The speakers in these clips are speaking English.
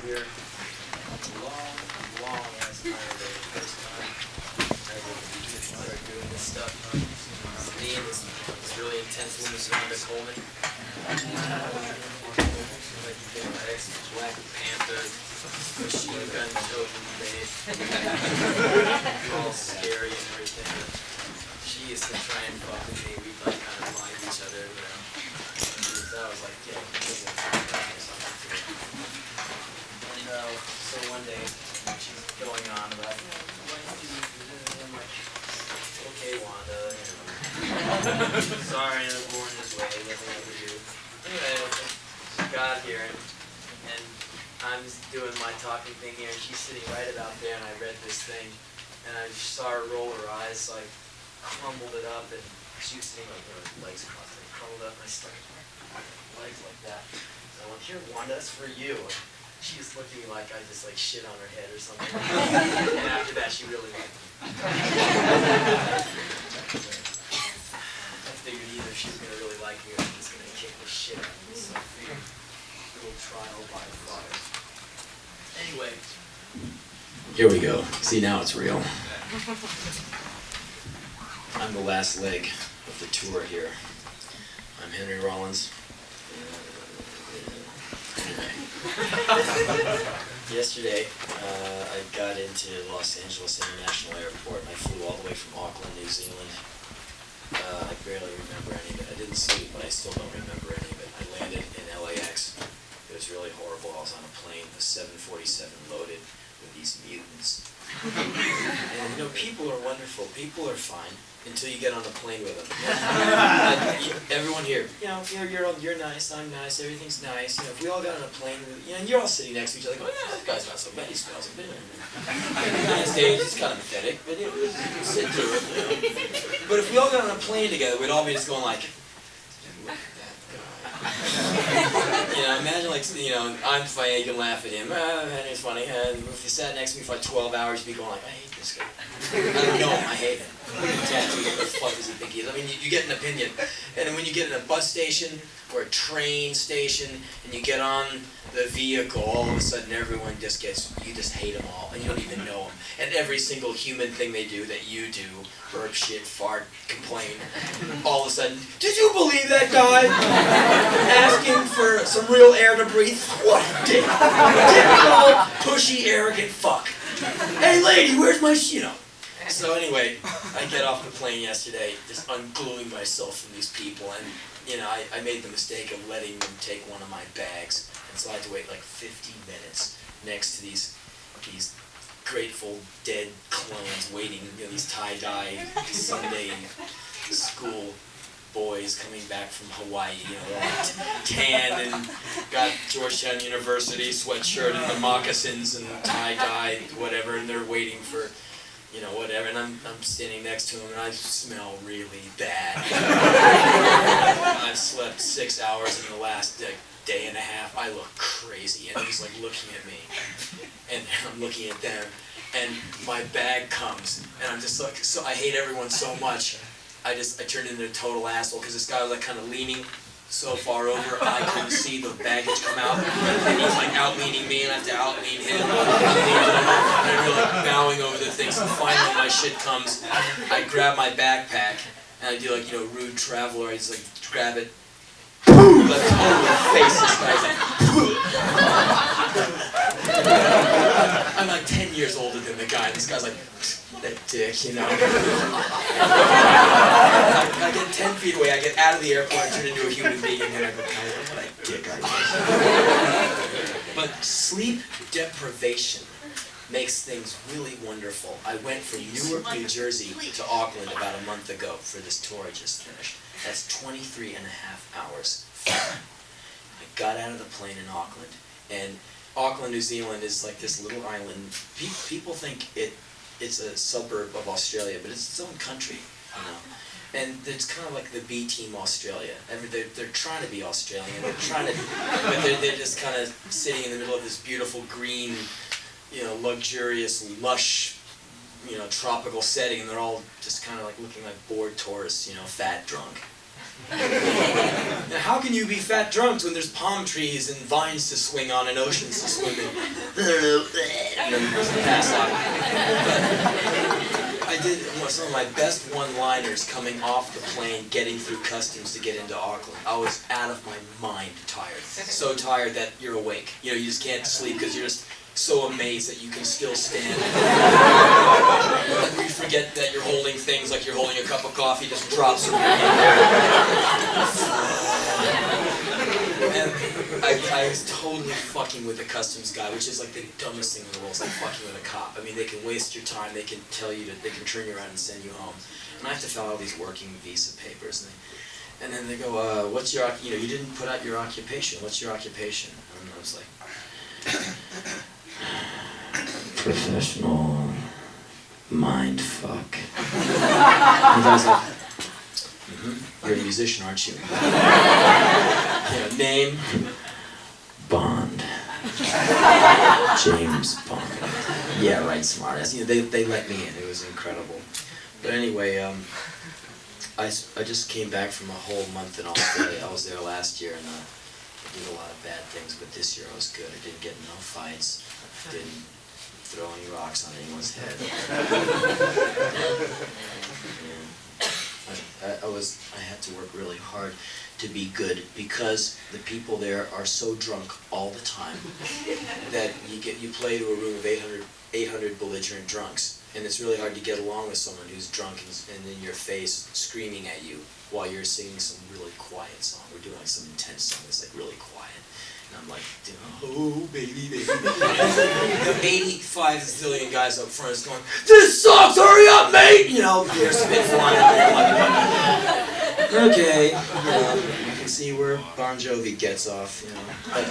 here. Long ass time ago, the first time I ever started doing this stuff. Me and this really intense woman, Sonda Coleman. Like Black Panther, machine gun token face, all scary and everything. She used to try and fuck with me. We'd like kind of find each other, you know. So I was like, yeah, or something too. And so one day she's going on about, I'm like, okay, Wanda, you know. Sorry, I'm born this way. Nothing I can do. Anyway, she got here and I'm just doing my talking thing here, and she's sitting right about there, and I read this thing, and I saw her roll her eyes, so I crumbled it up, and she was sitting like her legs crossed, and I crumbled up, and I stuck my legs like that. So I went, here, Wanda, that's for you. And she just looked at me like I just like shit on her head or something. And after that, she really liked me. I figured either she was going to really like me or I'm just going to kick the shit out of me. So I figured a little trial by fire. Anyway. Here we go. See, now it's real. I'm the last leg of the tour here. I'm Henry Rollins. Yesterday, I got into Los Angeles International Airport and I flew all the way from Auckland, New Zealand. I barely remember any of it. I didn't sleep, but I still don't remember any of it. I landed in LAX. It was really horrible. I was on a plane, a 747 loaded with these mutants. And you know, people are wonderful. People are fine until you get on a plane with them. Everyone here, you know, you're nice, I'm nice, everything's nice. You know, if we all got on a plane, you know, and you're all sitting next to each other, going, yeah, that guy's not so bad. He smells a bit. On stage, he's kind of pathetic, but you know, you can sit through it. You know. But if we all got on a plane together, we'd all be just going like, look at that guy. You know, imagine like, you know, I'm funny, you can laugh at him. Henry's funny. And if you sat next to me for like 12 hours, you'd be going like, I hate this guy. I don't know him, I hate him. What the fuck does he think he is? I mean, you get an opinion. And then when you get in a bus station or a train station and you get on the vehicle, all of a sudden everyone just gets, you just hate them all and you don't even know them. And every single human thing they do that you do, burp, shit, fart, complain, all of a sudden, did you believe that guy? Asking for some real air to breathe? What a dick. Typical pushy, arrogant fuck. Hey lady, where's my shit? You know. So anyway, I get off the plane yesterday, just ungluing myself from these people, and you know, I made the mistake of letting them take one of my bags, and so I had to wait like 50 minutes next to these Grateful Dead clones waiting, you know, these tie-dye Sunday school boys coming back from Hawaii, you know, all tan and got Georgetown University sweatshirt and the moccasins and tie-dye, whatever, and they're waiting for, you know, whatever, and I'm standing next to him and I smell really bad. I've slept 6 hours in the last day and a half. I look crazy, and he's like looking at me, and I'm looking at them, and my bag comes, and I'm just like, so I hate everyone so much. I turned into a total asshole because this guy was like kind of leaning so far over, I couldn't see the baggage come out, and he's like out-leaning me, and I have to out-lean him, and I'm really bowing over the thing, so finally my shit comes, I grab my backpack, and I do like, you know, rude traveler, I just like grab it, boom, like totally face this guy's like, I'm like 10 years older than the guy, and this guy's like, that dick, you know. I get 10 feet away, I get out of the airport, I turn into a human being, and then I go, what a dick I was. But sleep deprivation makes things really wonderful. I went from Newark, New Jersey to Auckland about a month ago for this tour I just finished. That's 23 and a half hours. I got out of the plane in Auckland, and Auckland, New Zealand is like this little island. People think it's a suburb of Australia, but it's its own country, you know. And it's kind of like the B Team Australia. I mean, they're trying to be Australian. They're trying to, but they're just kind of sitting in the middle of this beautiful green, you know, luxurious, lush, you know, tropical setting, and they're all just kind of like looking like bored tourists, you know, fat, drunk. Now, how can you be fat drunks when there's palm trees and vines to swing on and oceans to swim in? And then pass out. But I did some of my best one-liners coming off the plane, getting through customs to get into Auckland. I was out of my mind tired. So tired that you're awake. You know, you just can't sleep because you're just so amazed that you can still stand. And you forget that you're holding things like you're holding a cup of coffee, just drops from your hand. And I was totally fucking with the customs guy, which is like the dumbest thing in the world. It's like fucking with a cop. I mean, they can waste your time, they can tell you they can turn you around and send you home. And I have to fill out all these working visa papers. And then they go, what's your, you know, you didn't put out your occupation. What's your occupation? And I was like, professional mind fuck. And I was like, you're a musician, aren't you? Yeah, name? Bond. James Bond. Yeah, right, smart. You know, they let me in. It was incredible. But anyway, I just came back from a whole month in Australia. I was there last year, and I did a lot of bad things, but this year I was good. I didn't get in no fights. Didn't throw any rocks on anyone's head. I had to work really hard to be good because the people there are so drunk all the time that you play to a room of 800 belligerent drunks, and it's really hard to get along with someone who's drunk and in your face screaming at you while you're singing some really quiet song. We're doing like some intense song that's like really quiet. And I'm like, oh, baby, baby. The 85 zillion guys up front is going, this sucks, hurry up, mate! You know, there's spit flying out there. Like, okay, you can see where Bon Jovi gets off, you know. But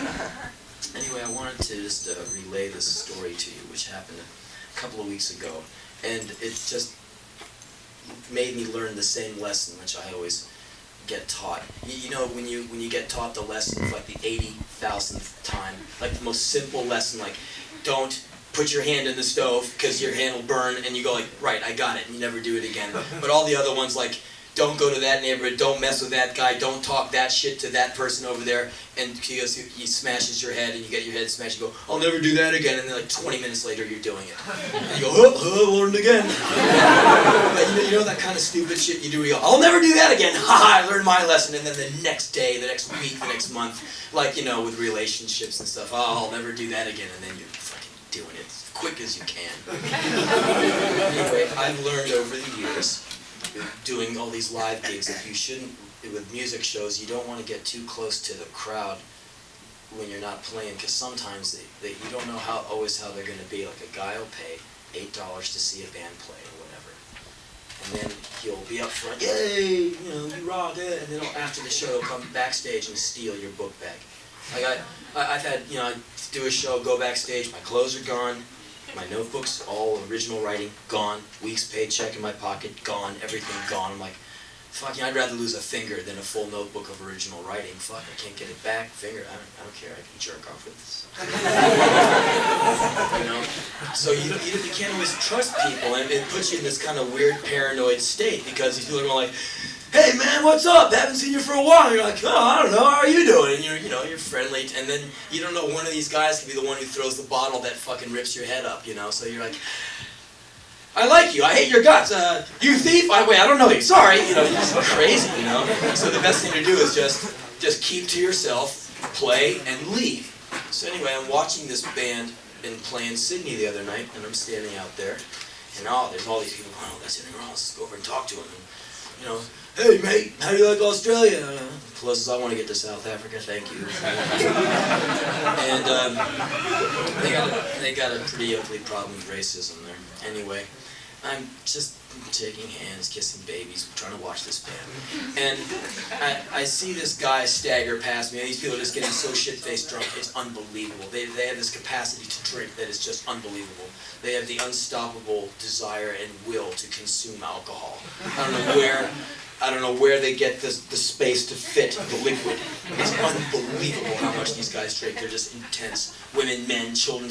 anyway, I wanted to just relay this story to you, which happened a couple of weeks ago. And it just made me learn the same lesson, which I always get taught. You know, when you get taught the lesson for like the 80,000th time, like the most simple lesson, like don't put your hand in the stove because your hand will burn, and you go like, right, I got it, and you never do it again. But all the other ones, like, don't go to that neighborhood, don't mess with that guy, don't talk that shit to that person over there, and he smashes your head, and you get your head smashed, you go, I'll never do that again, and then like 20 minutes later you're doing it. And you go, oh, learned again. But you know that kind of stupid shit you do, you go, I'll never do that again, haha, I learned my lesson, and then the next day, the next week, the next month, like, you know, with relationships and stuff, oh, I'll never do that again, and then you're fucking doing it as quick as you can. Anyway, I've learned over the years, doing all these live gigs, that you shouldn't, with music shows, you don't want to get too close to the crowd when you're not playing, because sometimes you don't know always how they're going to be. Like a guy will pay $8 to see a band play or whatever, and then he'll be up front, yay, you know, you rock it, and then after the show he'll come backstage and steal your book bag. Like I've had, you know, I do a show, go backstage, my clothes are gone, my notebooks, all original writing, gone. Week's paycheck in my pocket, gone. Everything gone. I'm like, fucking, I'd rather lose a finger than a full notebook of original writing. Fuck, I can't get it back. Finger, I don't care. I can jerk off with this. You know? So you can't always trust people, and it puts you in this kind of weird paranoid state, because these people are going like, hey man, what's up? Haven't seen you for a while. And you're like, oh, I don't know, how are you doing? And you're friendly, and then you don't know, one of these guys could be the one who throws the bottle that fucking rips your head up, you know? So you're like, I like you, I hate your guts, you thief, wait, I don't know you, sorry, you know, you're just crazy, you know? So the best thing to do is just keep to yourself, play, and leave. So anyway, I'm watching this band play in Sydney the other night, and I'm standing out there, and there's all these people going, oh, that's Henry Rollins, let's go over and talk to him. And, you know, hey mate, how do you like Australia? Plus, I want to get to South Africa, thank you. And they got a pretty ugly problem with racism there. Anyway, I'm just taking hands, kissing babies, trying to watch this band. And I see this guy stagger past me, and these people are just getting so shit-faced drunk, it's unbelievable. They have this capacity to drink that is just unbelievable. They have the unstoppable desire and will to consume alcohol. I don't know where they get the space to fit the liquid. It's unbelievable how much these guys drink. They're just intense. Women, men, children.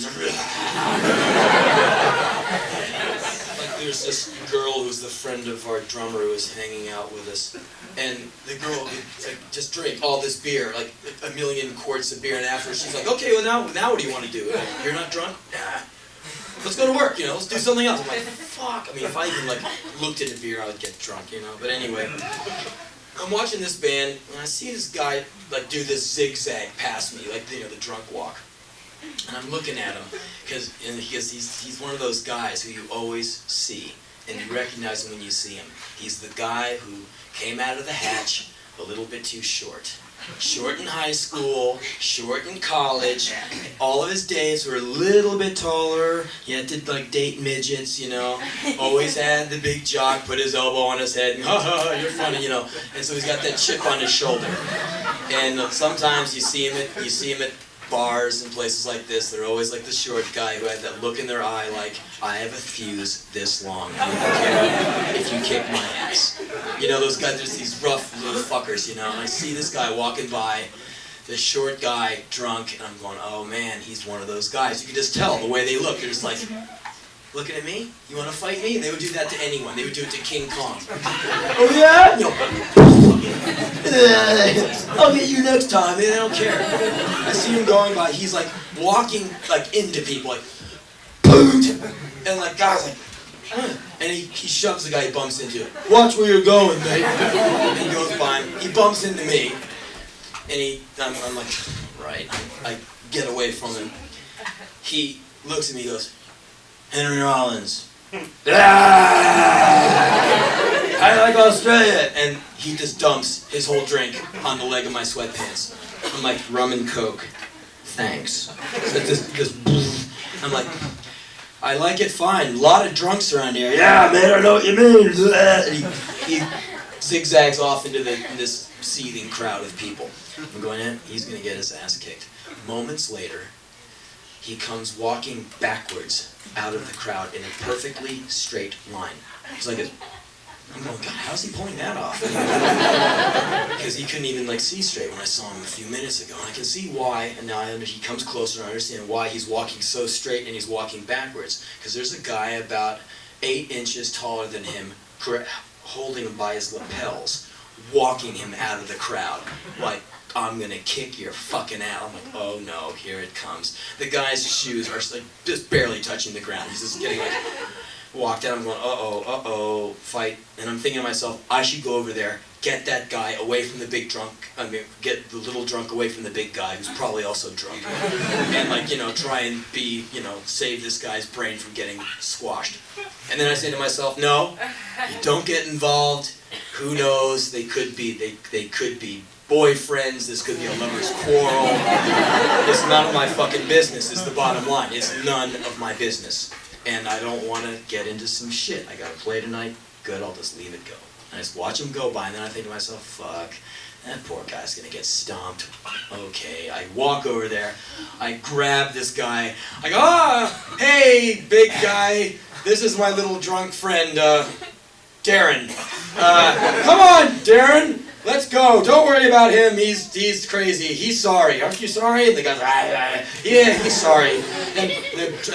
Like there's this girl who's the friend of our drummer who was hanging out with us, and the girl would like, just drink all this beer, like a million quarts of beer, and after she's like, okay, well now what do you want to do? You're not drunk? Nah. Let's go to work, let's do something else. I'm like, fuck. I mean, if I even like looked at a beer, I would get drunk, But anyway, I'm watching this band, and I see this guy like do this zigzag past me, like the drunk walk. And I'm looking at him because he's one of those guys who you always see, and you recognize him when you see him. He's the guy who came out of the hatch a little bit too short. Short in high school, short in college. All of his days were a little bit taller. He had to like date midgets, Always had the big jock, put his elbow on his head, and ha ha, you're funny, And so he's got that chip on his shoulder. And sometimes you see him at bars and places like this. They're always like the short guy who had that look in their eye like, I have a fuse this long. I don't care if you kick my ass. Those guys, there's these rough little fuckers, And I see this guy walking by, this short guy, drunk, and I'm going, oh man, he's one of those guys. You can just tell the way they look. They're just like, looking at me? You want to fight me? They would do that to anyone. They would do it to King Kong. Oh yeah? I'll get you next time. They don't care. I see him going by. He's like walking like into people, like boom, and like guys like, and he shoves the guy he bumps into. Watch where you're going, mate. And he goes by him. He bumps into me, and I'm like, right. I get away from him. He looks at me. He goes, Henry Rollins. I like Australia. And he just dumps his whole drink on the leg of my sweatpants. I'm like, rum and coke. Thanks. So just I'm like, I like it fine. A lot of drunks around here. Yeah, man, I know what you mean. And he zigzags off into this seething crowd of people. I'm going in, he's going to get his ass kicked. Moments later, he comes walking backwards out of the crowd in a perfectly straight line. He's like, I'm going, God, how's he pulling that off? Because he couldn't even like see straight when I saw him a few minutes ago. And I can see why, and now he comes closer and I understand why he's walking so straight and he's walking backwards. Because there's a guy about 8 inches taller than him, holding him by his lapels, walking him out of the crowd. Like, I'm gonna kick your fucking ass. I'm like, oh no, here it comes. The guy's shoes are like just barely touching the ground. He's just getting like walked out. I'm going, uh-oh, fight. And I'm thinking to myself, I should go over there, get that guy away from the big drunk. Get the little drunk away from the big guy who's probably also drunk. And like, try and be, save this guy's brain from getting squashed. And then I say to myself, no, you don't get involved. Who knows? They could be boyfriends, this could be a lover's quarrel. It's none of my fucking business, is the bottom line. It's none of my business. And I don't want to get into some shit. I gotta play tonight, good, I'll just leave it go. I just watch him go by, and then I think to myself, fuck, that poor guy's gonna get stomped. Okay, I walk over there, I grab this guy, I go, hey, big guy, this is my little drunk friend, Darren. Come on, Darren! Let's go. Don't worry about him. He's crazy. He's sorry. Aren't you sorry? And the guy's like, yeah, he's sorry. And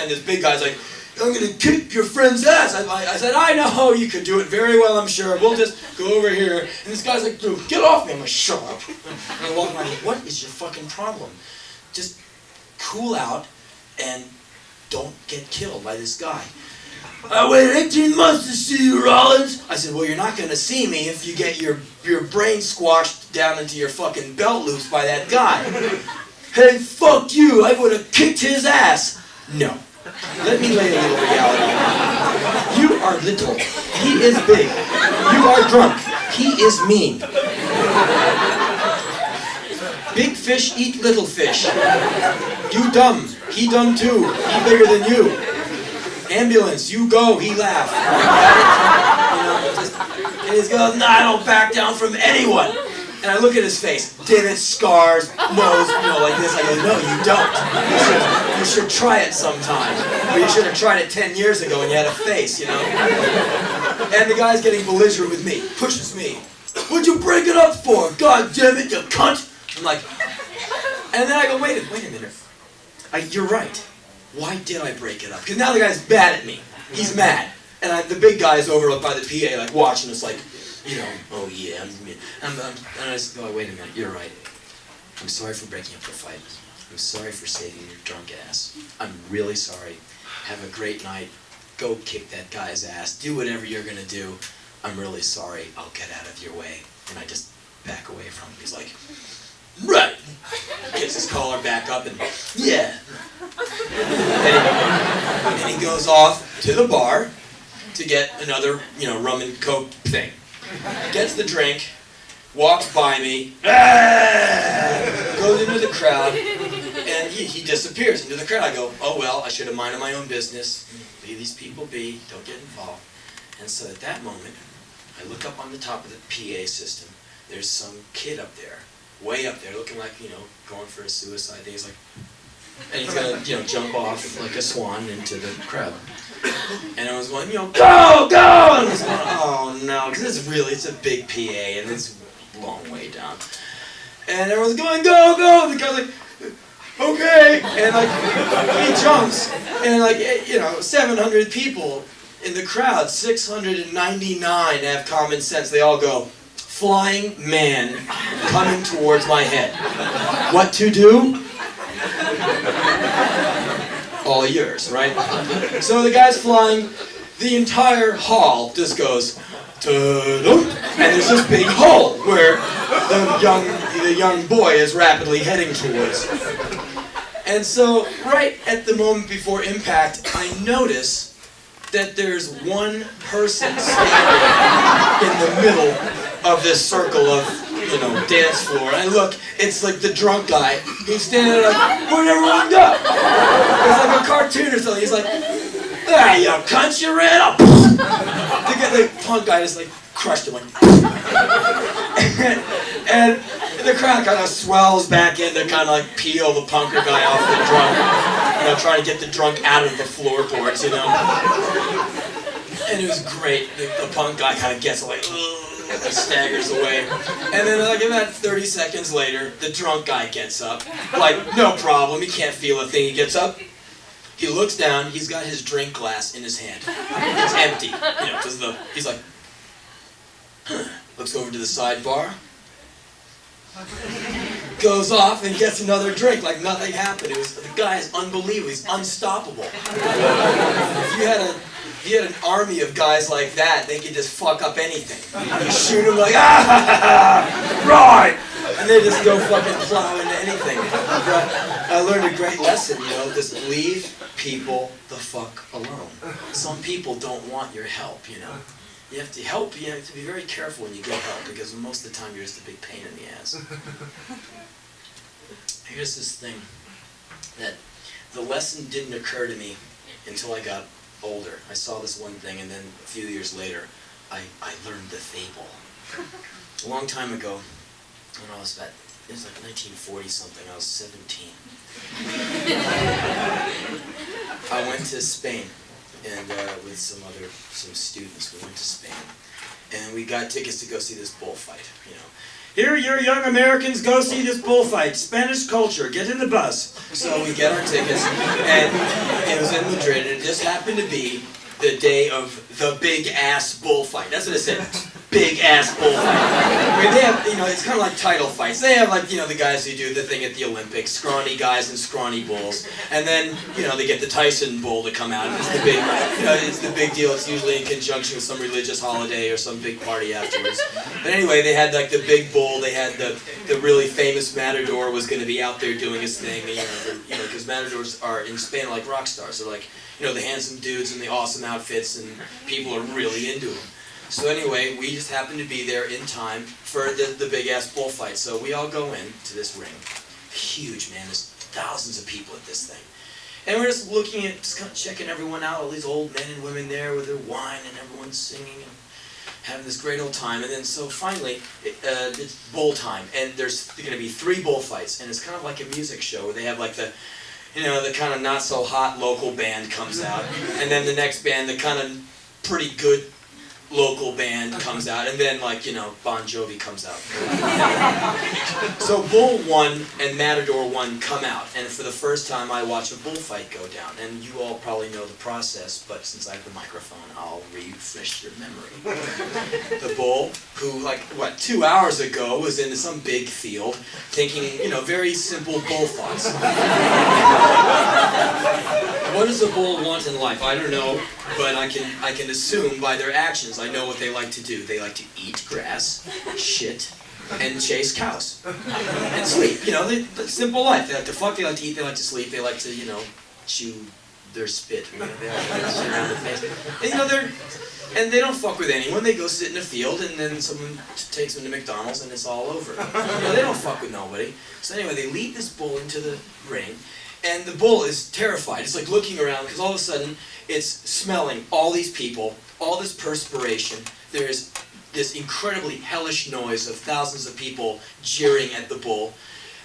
this big guy's like, I'm going to kick your friend's ass. I said, I know. You could do it very well, I'm sure. We'll just go over here. And this guy's like, dude, get off me. I'm like, shut up. And I walk by, like, what is your fucking problem? Just cool out and don't get killed by this guy. I waited 18 months to see you, Rollins. I said, well, you're not going to see me if you get your brain squashed down into your fucking belt loops by that guy. Hey, fuck you. I would have kicked his ass. No. Let me lay a little reality on you. You are little. He is big. You are drunk. He is mean. Big fish eat little fish. You dumb. He dumb too. He bigger than you. Ambulance, you go, he laughed. And he goes, no, I don't back down from anyone. And I look at his face, divots, scars, nose, like this. I go, no, you don't. You should try it sometime. Or you should have tried it 10 years ago when you had a face, And the guy's getting belligerent with me, pushes me. What'd you break it up for? God damn it, you cunt. I'm like, and then I go, wait a minute. You're right. Why did I break it up? Because now the guy's mad at me. He's mad. And the big guy is over by the PA, like watching us, like, you know, oh yeah. And I just go, wait a minute, you're right. I'm sorry for breaking up the fight. I'm sorry for saving your drunk ass. I'm really sorry. Have a great night. Go kick that guy's ass. Do whatever you're gonna do. I'm really sorry. I'll get out of your way. And I just back away from him. He's like, right. Gets his collar back up and, yeah. And he goes off to the bar to get another, you know, rum and coke thing. Gets the drink, walks by me, goes into the crowd, and he disappears into the crowd. I go, oh well, I should have minded my own business. Leave these people be, don't get involved. And so at that moment, I look up on the top of the PA system. There's some kid up there, way up there, looking like, you know, going for a suicide thing. He's like, and he's gonna, you know, jump off like a swan into the crowd. And I was going, you know, go, go! And I was going, oh no, because it's a big PA and it's a long way down. And everyone's going, go, go! And the guy's like, okay! And like, he jumps, and like, you know, 700 people in the crowd, 699 have common sense. They all go, flying man coming towards my head. What to do? All yours, right? So the guy's flying, the entire hall just goes, ta-dum, and there's this big hole where the young boy is rapidly heading towards. And so, right at the moment before impact, I notice that there's one person standing in the middle of this circle of, you know, dance floor. And I look, it's like the drunk guy. He's standing there like, where'd everyone go? It's like a cartoon or something. He's like, ah, you cunt, you ran up. The punk guy just like crushed him, like, and the crowd kind of swells back in to kind of like peel the punker guy off the drunk, you know, trying to get the drunk out of the floorboards, you know. And it was great. The punk guy kind of gets like, he staggers away. And then like about 30 seconds later, the drunk guy gets up. Like, no problem, he can't feel a thing. He gets up, he looks down, he's got his drink glass in his hand. It's empty, you know, because he's like, looks over to the sidebar, goes off and gets another drink like nothing happened. The guy is unbelievable, he's unstoppable. If you had an army of guys like that, they could just fuck up anything. You shoot them like, right! And they just go fucking plow into anything. But I learned a great lesson, you know, just leave people the fuck alone. Some people don't want your help, you know. You have to help, you have to be very careful when you get help, because most of the time you're just a big pain in the ass. Here's this thing, that the lesson didn't occur to me until I got older. I saw this one thing, and then a few years later, I learned the fable. A long time ago, when I was about, it was like 1940 something, I was 17. I went to Spain, and with some students, we went to Spain, and we got tickets to go see this bullfight, you know. Here, you young Americans, go see this bullfight. Spanish culture, get in the bus. So we get our tickets, and it was in Madrid, and it just happened to be the day of the big-ass bullfight. That's what it said, big-ass bullfight. I mean, they have, you know, it's kind of like title fights. They have, like, you know, the guys who do the thing at the Olympics, scrawny guys and scrawny bulls. And then, you know, they get the Tyson bull to come out, and it's the big, you know, it's the big deal. It's usually in conjunction with some religious holiday or some big party afterwards. But anyway, they had, like, the big bull. They had the really famous matador was going to be out there doing his thing, you know, because matadors are in Spain like rock stars. They're like, you know, the handsome dudes and the awesome outfits, and people are really into them. So anyway, we just happened to be there in time for the big-ass bullfight. So we all go in to this ring. Huge, man. There's thousands of people at this thing. And we're just looking at, just kind of checking everyone out, all these old men and women there with their wine, and everyone's singing and having this great old time. And then so finally, it's bull time, and there's going to be 3 bullfights, and it's kind of like a music show where they have like the, you know, the kind of not so hot local band comes out, and then the next band, the kind of pretty good local band comes out, and then like, you know, Bon Jovi comes out. So Bull 1 and Matador 1 come out, and for the first time I watch a bullfight go down. And you all probably know the process, but since I have the microphone, I'll refresh your memory. The bull, who like, 2 hours ago was in some big field, thinking, you know, very simple bull thoughts. What does a bull want in life? I don't know, but I can assume by their actions I know what they like to do. They like to eat grass, shit, and chase cows. And sleep. You know, the simple life. They like to fuck, they like to eat, they like to sleep, they like to, you know, chew their spit. You know, they like to shit around the face. And, you know, and they don't fuck with anyone. They go sit in a field, and then someone takes them to McDonald's, and it's all over. You know, they don't fuck with nobody. So anyway, they lead this bull into the ring, and the bull is terrified. It's like looking around, because all of a sudden, it's smelling all these people, all this perspiration. There's this incredibly hellish noise of thousands of people jeering at the bull.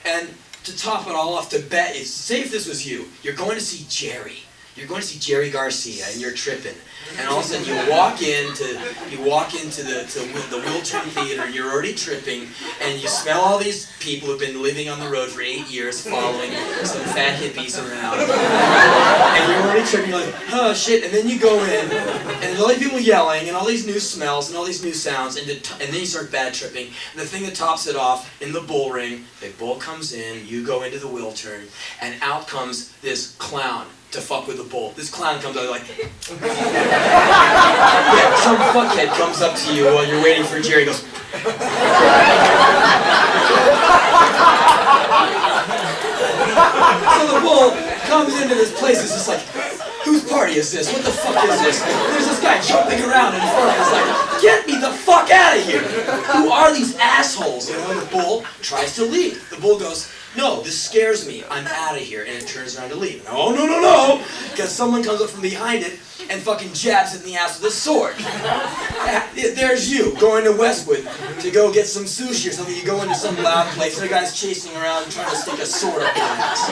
And to top it all off, to bet, say if this was you, you're going to see Jerry. You're going to see Jerry Garcia, and you're tripping. And all of a sudden, you walk into the Wiltern Theater, and you're already tripping, and you smell all these people who've been living on the road for 8 years, following some fat hippies around. And you're already tripping, you're like, oh shit. And then you go in, and there's all these people yelling, and all these new smells, and all these new sounds, and then you start bad tripping. And the thing that tops it off, in the bull ring, the bull comes in, you go into the Wiltern, and out comes this clown to fuck with the bull. This clown comes out like, yeah, some fuckhead comes up to you while you're waiting for Jerry, goes, so the bull comes into this place, it's just like, whose party is this? What the fuck is this? There's this guy jumping around in front of us like, get me the fuck out of here! Who are these assholes? You know, and the bull tries to leave. The bull goes, no, this scares me. I'm out of here. And it turns around to leave. No, no, no, no! Because someone comes up from behind it and fucking jabs it in the ass with a sword. There's you, going to Westwood to go get some sushi or something. You go into some loud place, and the guy's chasing around trying to stick a sword up your ass.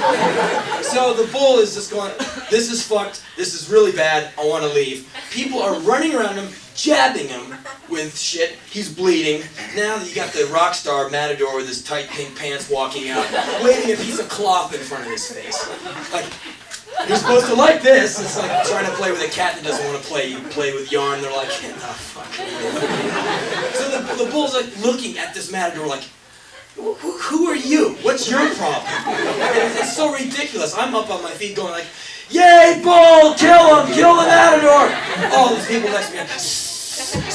So the bull is just going, this is fucked, this is really bad, I want to leave. People are running around him, jabbing him with shit. He's bleeding. Now that you got the rock star Matador with his tight pink pants walking out, waving a piece of cloth in front of his face. Like, you're supposed to like this. It's like trying to play with a cat that doesn't want to play. You play with yarn, they're like, oh, fuck. So the bull's like looking at this Matador like, who are you? What's your problem? And it's so ridiculous. I'm up on my feet going like, yay, bull, kill him, kill the Matador. All these people next to me,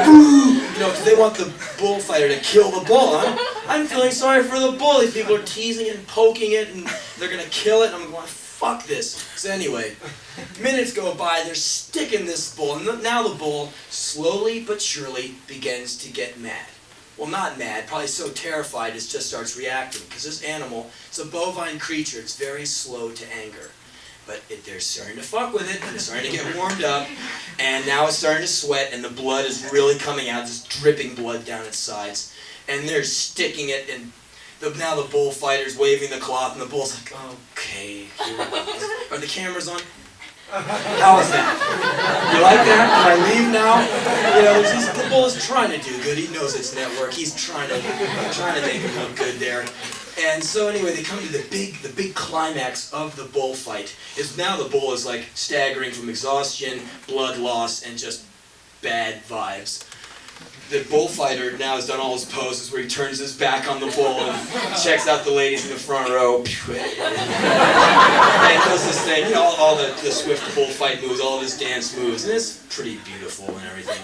boo, you know, because they want the bullfighter to kill the bull. I'm feeling sorry for the bull. These people are teasing it and poking it, and they're going to kill it. And I'm going, fuck this. So anyway, minutes go by, they're sticking this bull, and now the bull, slowly but surely, begins to get mad. Well, not mad, probably so terrified it just starts reacting, because this animal, it's a bovine creature, it's very slow to anger. But they're starting to fuck with it, and it's starting to get warmed up, and now it's starting to sweat, and the blood is really coming out, just dripping blood down its sides. And they're sticking it, and now the bullfighter's waving the cloth, and the bull's like, okay, are the cameras on? How is that? You like that? Can I leave now? You know, the bull is trying to do good. He knows it's network. He's trying to make it look good there. And so anyway, they come to the big climax of the bullfight. Is now the bull is like staggering from exhaustion, blood loss, and just bad vibes. The bullfighter now has done all his poses where he turns his back on the bull and checks out the ladies in the front row. And does this thing, you know, all the swift bullfight moves, all of his dance moves, and it's pretty beautiful and everything.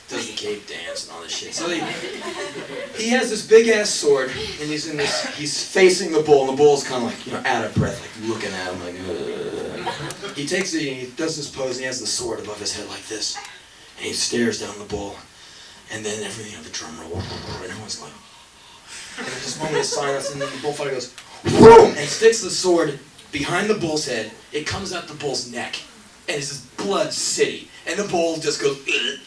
Does the cape dance and all this shit. So he has this big ass sword, and he's facing the bull, and the bull's kind of like, you know, out of breath, like looking at him like, ugh. He takes it, and he does this pose, and he has the sword above his head like this, and he stares down the bull. And then everything, you know, the drum roll, and everyone's going, and there's this moment of silence, and then the bullfighter goes, whoom, and sticks the sword behind the bull's head. It comes out the bull's neck, and it's this blood city, and the bull just goes,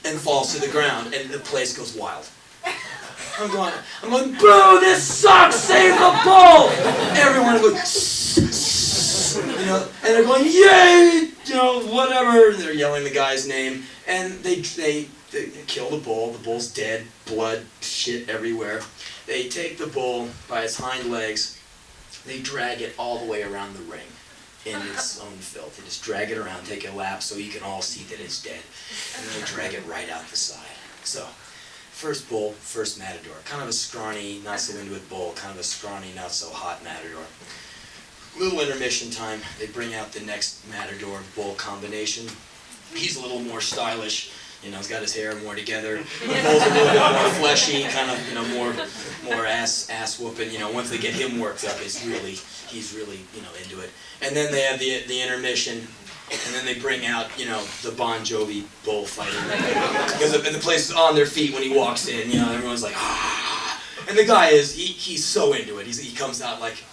and falls to the ground, and the place goes wild. I'm going, boo, this sucks, save the bull! Everyone is going, you know, and they're going, yay, you know, whatever, and they're yelling the guy's name. And they kill the bull. The bull's dead, blood, shit everywhere. They take the bull by its hind legs. They drag it all the way around the ring in its own filth. They just drag it around, take a lap so you can all see that it's dead. And then they drag it right out the side. So, first bull, first matador. Kind of a scrawny, not so into it bull. Kind of a scrawny, not so hot matador. Little intermission time. They bring out the next matador bull combination. He's a little more stylish. You know, he's got his hair more together. The bull's a little bit more fleshy, kind of, you know, more ass whooping. You know, once they get him worked up, he's really, you know, into it. And then they have the intermission, and then they bring out, you know, the Bon Jovi bullfighter. Because the place is on their feet when he walks in. You know, everyone's like, ah. And the guy he's so into it. He comes out like.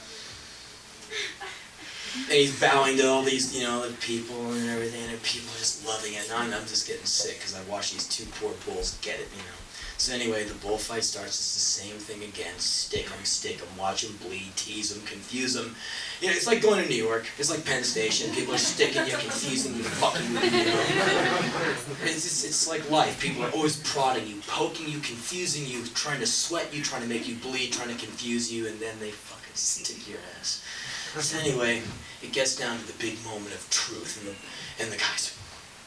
And he's bowing to all these, you know, people and everything, and people are just loving it. And I'm just getting sick because I watch these two poor bulls get it, you know. So anyway, the bullfight starts. It's the same thing again. Stick 'em, watch 'em bleed, tease 'em, confuse 'em. You know, it's like going to New York. It's like Penn Station. People are sticking you, confusing you, fucking with you. You know? It's like life. People are always prodding you, poking you, confusing you, trying to sweat you, trying to make you bleed, trying to confuse you, and then they fucking stick your ass. So anyway, it gets down to the big moment of truth, and the guy's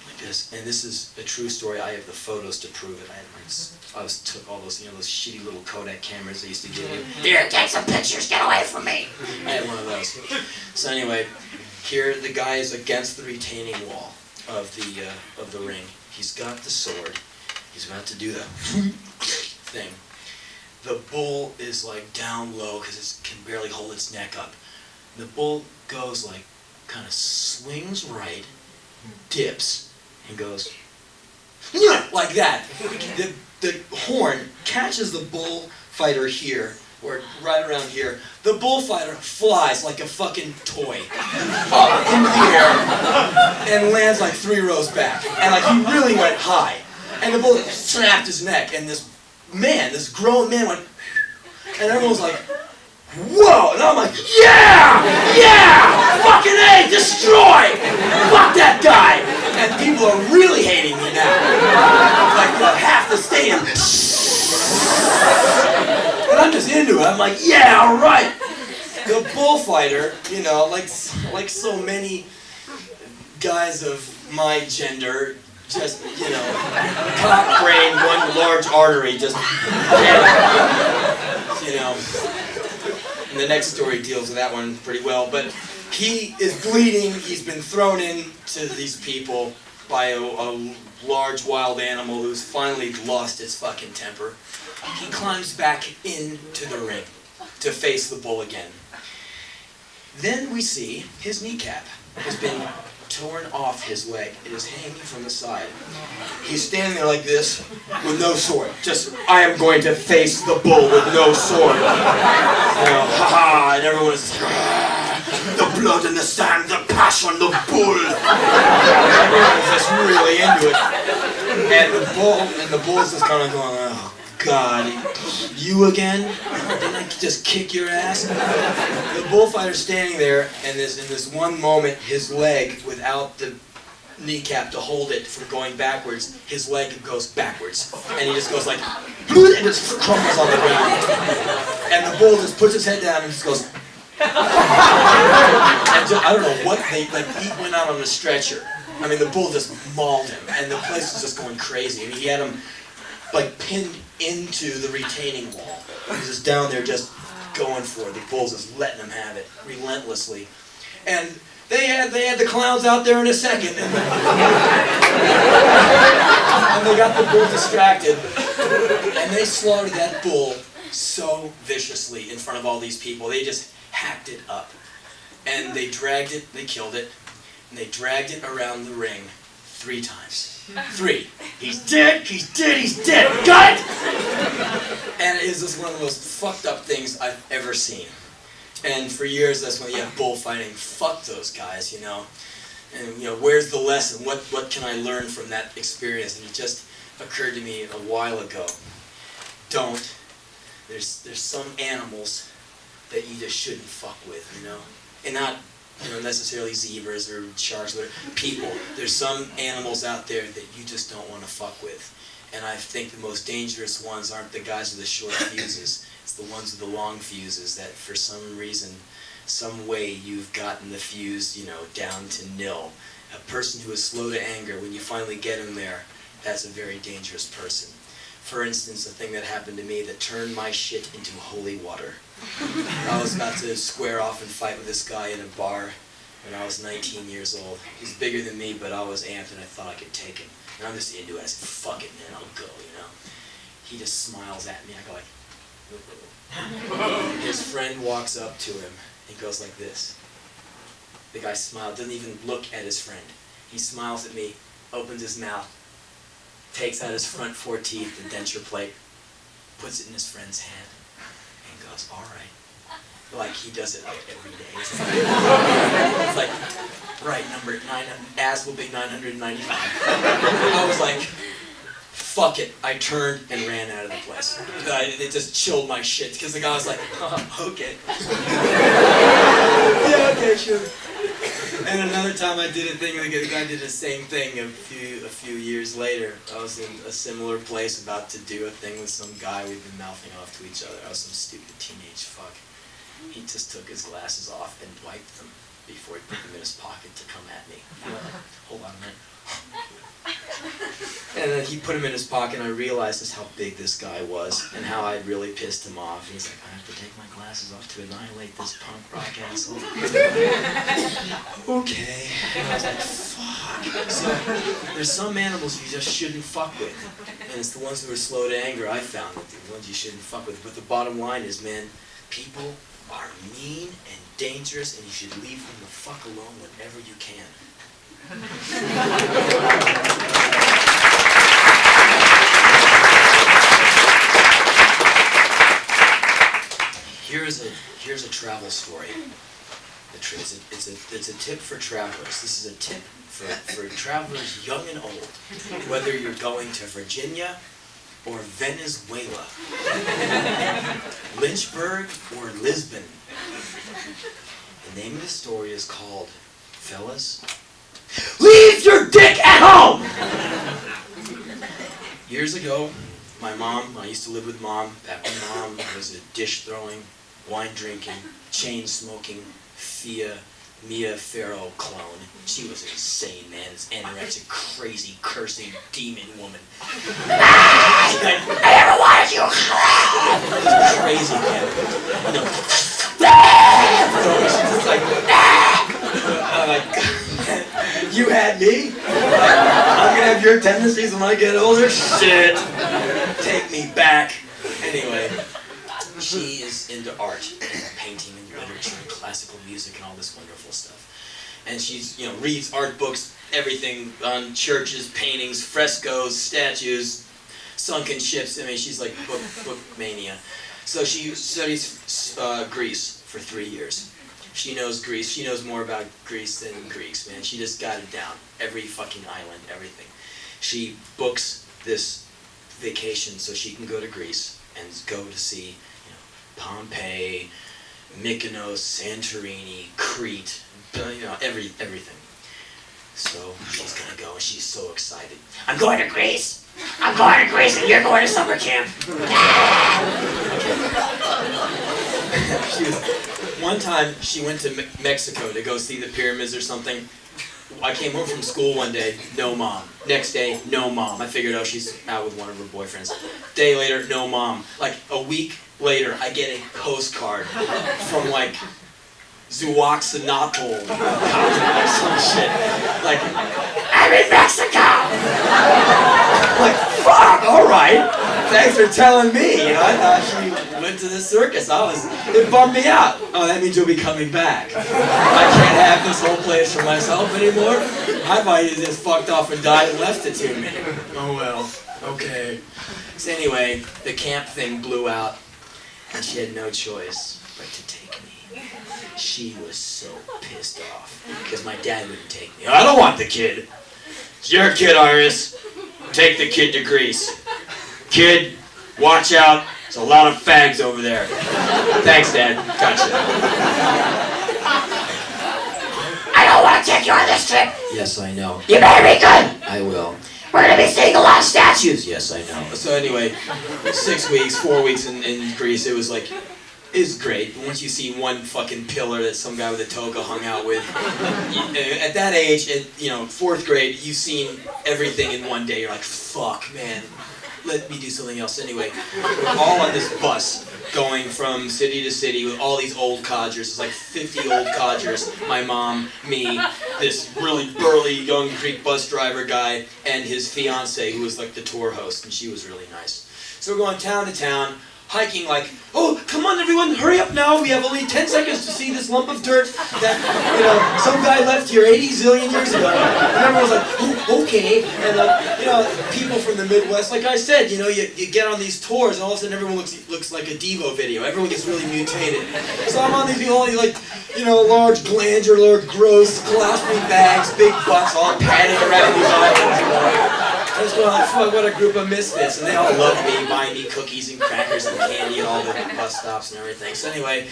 like this. And this is a true story. I have the photos to prove it. I took all those, you know, those shitty little Kodak cameras they used to give you. Here, take some pictures. Get away from me. I had one of those. So anyway, here the guy is against the retaining wall of the ring. He's got the sword. He's about to do the thing. The bull is like down low because it can barely hold its neck up. The bull goes like, kind of swings right, dips, and goes, like that. The horn catches the bullfighter here, or right around here. The bullfighter flies like a fucking toy up into the air and lands like 3 rows back. And like he really went high. And the bull snapped his neck, and this grown man went, and everyone's like, whoa! And I'm like, yeah! Fucking A! Destroy! Fuck that guy! And people are really hating me now. Like half the stadium. And I'm just into it. I'm like, yeah, alright! The bullfighter, you know, like so many guys of my gender, just, you know, cock brain, one large artery, just, you know. And the next story deals with that one pretty well, but he is bleeding. He's been thrown into these people by a large wild animal who's finally lost its fucking temper. He climbs back into the ring to face the bull again. Then we see his kneecap has been torn off his leg. It is hanging from the side. He's standing there like this with no sword. Just, I am going to face the bull with no sword. You know, ha-ha, and everyone's the blood and the sand, the passion, the bull. Everyone's just really into it. And the bull's just kind of going, oh God, you again? Didn't I just kick your ass? The bullfighter's standing there, and in this one moment, his leg, without the kneecap to hold it from going backwards, his leg goes backwards. And he just goes like, and just crumbles on the ground. And the bull just puts his head down and just goes, and just, I don't know what he went out on a stretcher. I mean, the bull just mauled him, and the place was just going crazy. I mean, he had him like pinned into the retaining wall. He was just down there just going for it. The bull's just letting him have it relentlessly. And they had the clowns out there in a second. And they got the bull distracted. And they slaughtered that bull so viciously in front of all these people. They just hacked it up. And they dragged it, they killed it, and they dragged it around the ring 3 times. 3. He's dead, he's dead, he's dead. Got it? And it is just one of the most fucked up things I've ever seen. And for years, that's when you have bullfighting. Fuck those guys, you know. And, you know, where's the lesson? What can I learn from that experience? And it just occurred to me a while ago. Don't. There's some animals that you just shouldn't fuck with, you know. And not necessarily zebras or sharks, or people. There's some animals out there that you just don't want to fuck with. And I think the most dangerous ones aren't the guys with the short fuses. It's the ones with the long fuses that for some reason, some way you've gotten the fuse, down to nil. A person who is slow to anger, when you finally get him there, that's a very dangerous person. For instance, a thing that happened to me that turned my shit into holy water. I was about to square off and fight with this guy in a bar when I was 19 years old. He's bigger than me, but I was amped and I thought I could take him. And I'm just into it. I said, fuck it, man, I'll go, He just smiles at me. I go like, oh. His friend walks up to him and goes like this. The guy smiles, doesn't even look at his friend. He smiles at me, opens his mouth, takes out his front 4 teeth, the denture plate, puts it in his friend's hand, and goes, all right. Like he does it like every day. It's like right, number 9, ass will be 995. I was like, fuck it. I turned and ran out of the place. It just chilled my shit, because the guy was like, oh, okay. Yeah, okay, sure. And another time I did a thing, the guy did the same thing a few years later. I was in a similar place about to do a thing with some guy. We'd been mouthing off to each other. I was some stupid teenage fuck. He just took his glasses off and wiped them before he put them in his pocket to come at me. Hold on a minute. And then he put them in his pocket, and I realized just how big this guy was and how I'd really pissed him off. He's like, I have to take my glasses off to annihilate this punk rock asshole. Okay. And I was like, fuck. So there's some animals you just shouldn't fuck with. And it's the ones who are slow to anger I found that the ones you shouldn't fuck with. But the bottom line is, man, people are mean and dangerous, and you should leave them the fuck alone whenever you can. Here's a travel story. It's a tip for travelers. This is a tip for travelers young and old, whether you're going to Virginia or Venezuela, Lynchburg or Lisbon. The name of the story is called, fellas, Leave Your Dick at Home! Years ago, my mom, I used to live with Mom, back when Mom was a dish-throwing, wine-drinking, chain-smoking, Mia Farrow clone. She was insane, man. This anorexic, crazy, cursing, demon woman. She's like, I never wanted you. She's crazy, man. She's just like, I'm like, you had me? I'm gonna have your tendencies when I get older? Shit. Take me back. Anyway, she is into art, and painting and literature and classical music and all this wonderful stuff. And she's, reads art books, everything on churches, paintings, frescoes, statues, sunken ships. I mean, she's like book mania. So she studies Greece for 3 years. She knows Greece. She knows more about Greece than Greeks, man. She just got it down. Every fucking island, everything. She books this vacation so she can go to Greece and go to see, Pompeii, Mykonos, Santorini, Crete, everything. So she's gonna go, and she's so excited. I'm going to Greece! I'm going to Greece, and you're going to summer camp! One time, she went to Mexico to go see the pyramids or something. I came home from school one day, no mom. Next day, no mom. I figured, she's out with one of her boyfriends. Day later, no mom. Like a week later, I get a postcard from Zuoxanatl, or some shit. Like, I'm in Mexico! Like, fuck, alright. Thanks for telling me, I thought she went to the circus. It bummed me out. Oh, that means you'll be coming back. I can't have this whole place for myself anymore. I thought you just fucked off and died and left it to me. Oh well, okay. So anyway, the camp thing blew out, and she had no choice but to take me. She was so pissed off, because my dad wouldn't take me. I don't want the kid. It's your kid, Iris. Take the kid to Greece. Kid, watch out. There's a lot of fags over there. Thanks, Dad. Gotcha. want to take you on this trip. Yes, I know. You better be good. I will. We're going to be seeing a lot of statues. Yes, I know. So anyway, 6 weeks, 4 weeks in Greece, it was like, it's great. Once you see one fucking pillar that some guy with a toga hung out with, at that age, at 4th grade, you've seen everything in one day. You're like, fuck, man, let me do something else. Anyway, we're all on this bus going from city to city with all these old codgers. It's like 50 old codgers. My mom, me, this really burly young Greek bus driver guy, and his fiance, who was like the tour host, and she was really nice. So we're going town to town, hiking like, oh, come on everyone, hurry up now, we have only 10 seconds to see this lump of dirt that, some guy left here 80 zillion years ago. And everyone's like, oh, okay. And, people from the Midwest, like I said, you get on these tours and all of a sudden everyone looks like a Devo video. Everyone gets really mutated. So I'm on these people, large glandular, gross, colostomy bags, big butts, all padding around these islands, I was going, fuck, what a group of misfits, and they all love me, buying me cookies and crackers and candy at all the bus stops and everything. So anyway,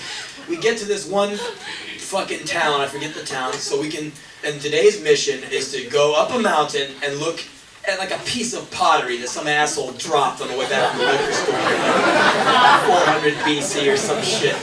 we get to this one fucking town, I forget the town, and today's mission is to go up a mountain and look at like a piece of pottery that some asshole dropped on the way back from the liquor store, 400 BC or some shit.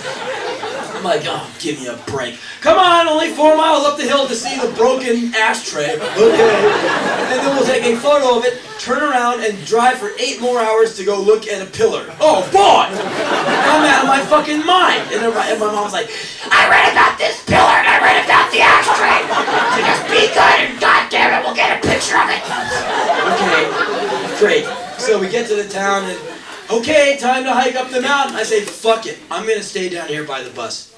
I'm like, oh, give me a break. Come on, only 4 miles up the hill to see the broken ashtray. Okay. And then we'll take a photo of it, turn around, and drive for 8 more hours to go look at a pillar. Oh, boy! I'm out of my fucking mind. And my mom's like, I read about this pillar and I read about the ashtray. So just be good and goddamn it, we'll get a picture of it. Okay, great. So we get to the town and, okay, time to hike up the mountain. I say, fuck it. I'm going to stay down here by the bus.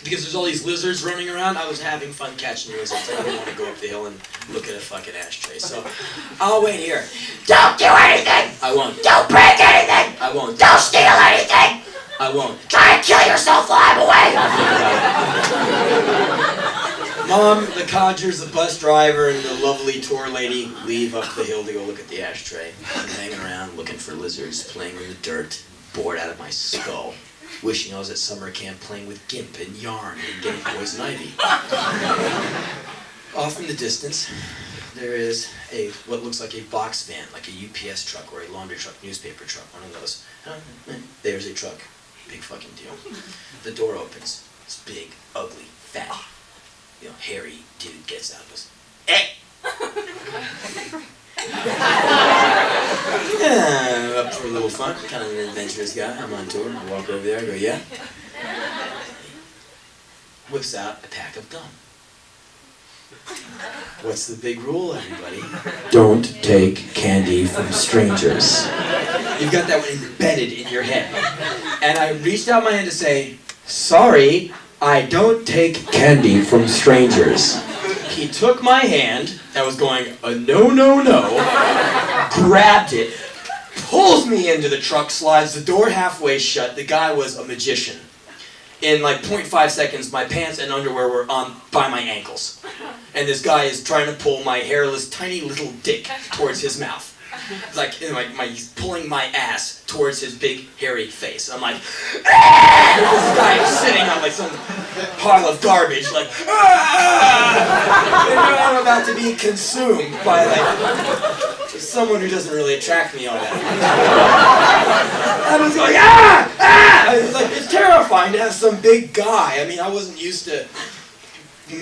Because there's all these lizards running around, I was having fun catching lizards. I didn't want to go up the hill and look at a fucking ashtray. So, I'll wait here. Don't do anything! I won't. Don't break anything! I won't. Don't steal anything! I won't. Try and kill yourself while I'm away! Mom, the codgers, the bus driver, and the lovely tour lady leave up the hill to go look at the ashtray. I'm hanging around looking for lizards, playing in the dirt, bored out of my skull. Wishing I was at summer camp playing with gimp and yarn and getting poison ivy. Off in the distance, there is what looks like a box van, like a UPS truck or a laundry truck, newspaper truck, one of those. There's a truck. Big fucking deal. The door opens. This big, ugly, fat, hairy dude gets out and goes, "Hey!" Yeah, up for a little fun, kind of an adventurous guy. I'm on tour, I walk over there, I go, yeah? Whips out a pack of gum. What's the big rule, everybody? Don't take candy from strangers. You've got that one embedded in your head. And I reached out my hand to say, sorry, I don't take candy from strangers. He took my hand, that was going, no, no, no, grabbed it, pulls me into the truck, slides the door halfway shut. The guy was a magician. In like 0.5 seconds, my pants and underwear were on by my ankles. And this guy is trying to pull my hairless, tiny little dick towards his mouth. He's pulling my ass towards his big, hairy face. I'm like, ah! This guy is sitting on like some pile of garbage, like, ah! And I'm about to be consumed by like someone who doesn't really attract me all that much. I was going, ah! Ah! It's like, it's terrifying to have some big guy. I mean, I wasn't used to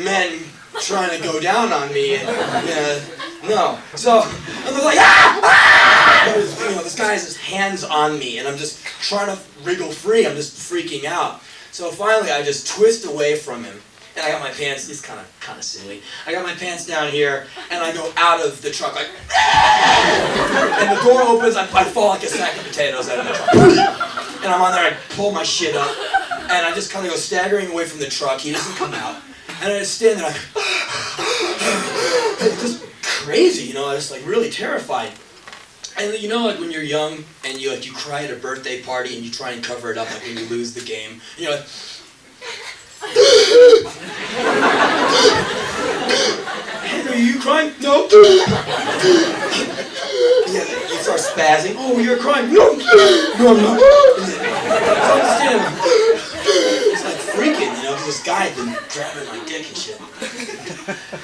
men trying to go down on me. And, no. So, I'm just like, ah! Ah! This guy has his hands on me, and I'm just trying to wriggle free. I'm just freaking out. So finally, I just twist away from him, and I got my pants, it's kind of silly. I got my pants down here, and I go out of the truck, like, ah! And the door opens, I fall like a sack of potatoes out of the truck. And I'm on there, I pull my shit up, and I just kind of go staggering away from the truck. He doesn't come out. And I just stand there, like, just crazy, I was like really terrified. And like when you're young and you cry at a birthday party and you try and cover it up, like when you lose the game, you're like, are you crying? No. Yeah, you start spazzing. Oh, you're crying. No, no, I'm not. So I'm standing, it's like freaking, because this guy had been grabbing my dick and shit.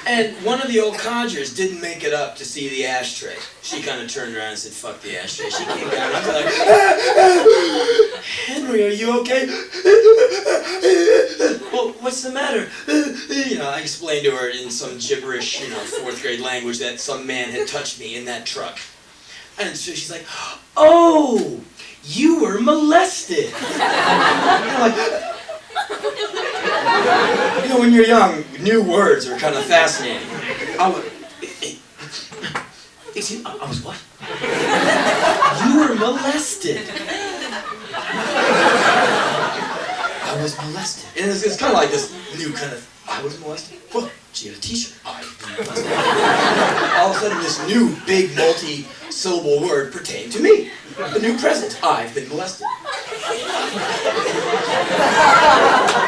And one of the old codgers didn't make it up to see the ashtray. She kind of turned around and said, "Fuck the ashtray." She came down and I was like, "Henry, are you okay?" "Well, what's the matter?" You know, I explained to her in some gibberish, you know, 4th grade language that some man had touched me in that truck. And so she's like, "Oh, you were molested." You know, when you're young, new words are kind of fascinating. Excuse me, I was what? You were molested. I was molested. And it's kind of like this new kind of, I was molested? Well, she had a t-shirt. I've been molested. All of a sudden, this new, big, multi-syllable word pertained to me. The new present. I've been molested.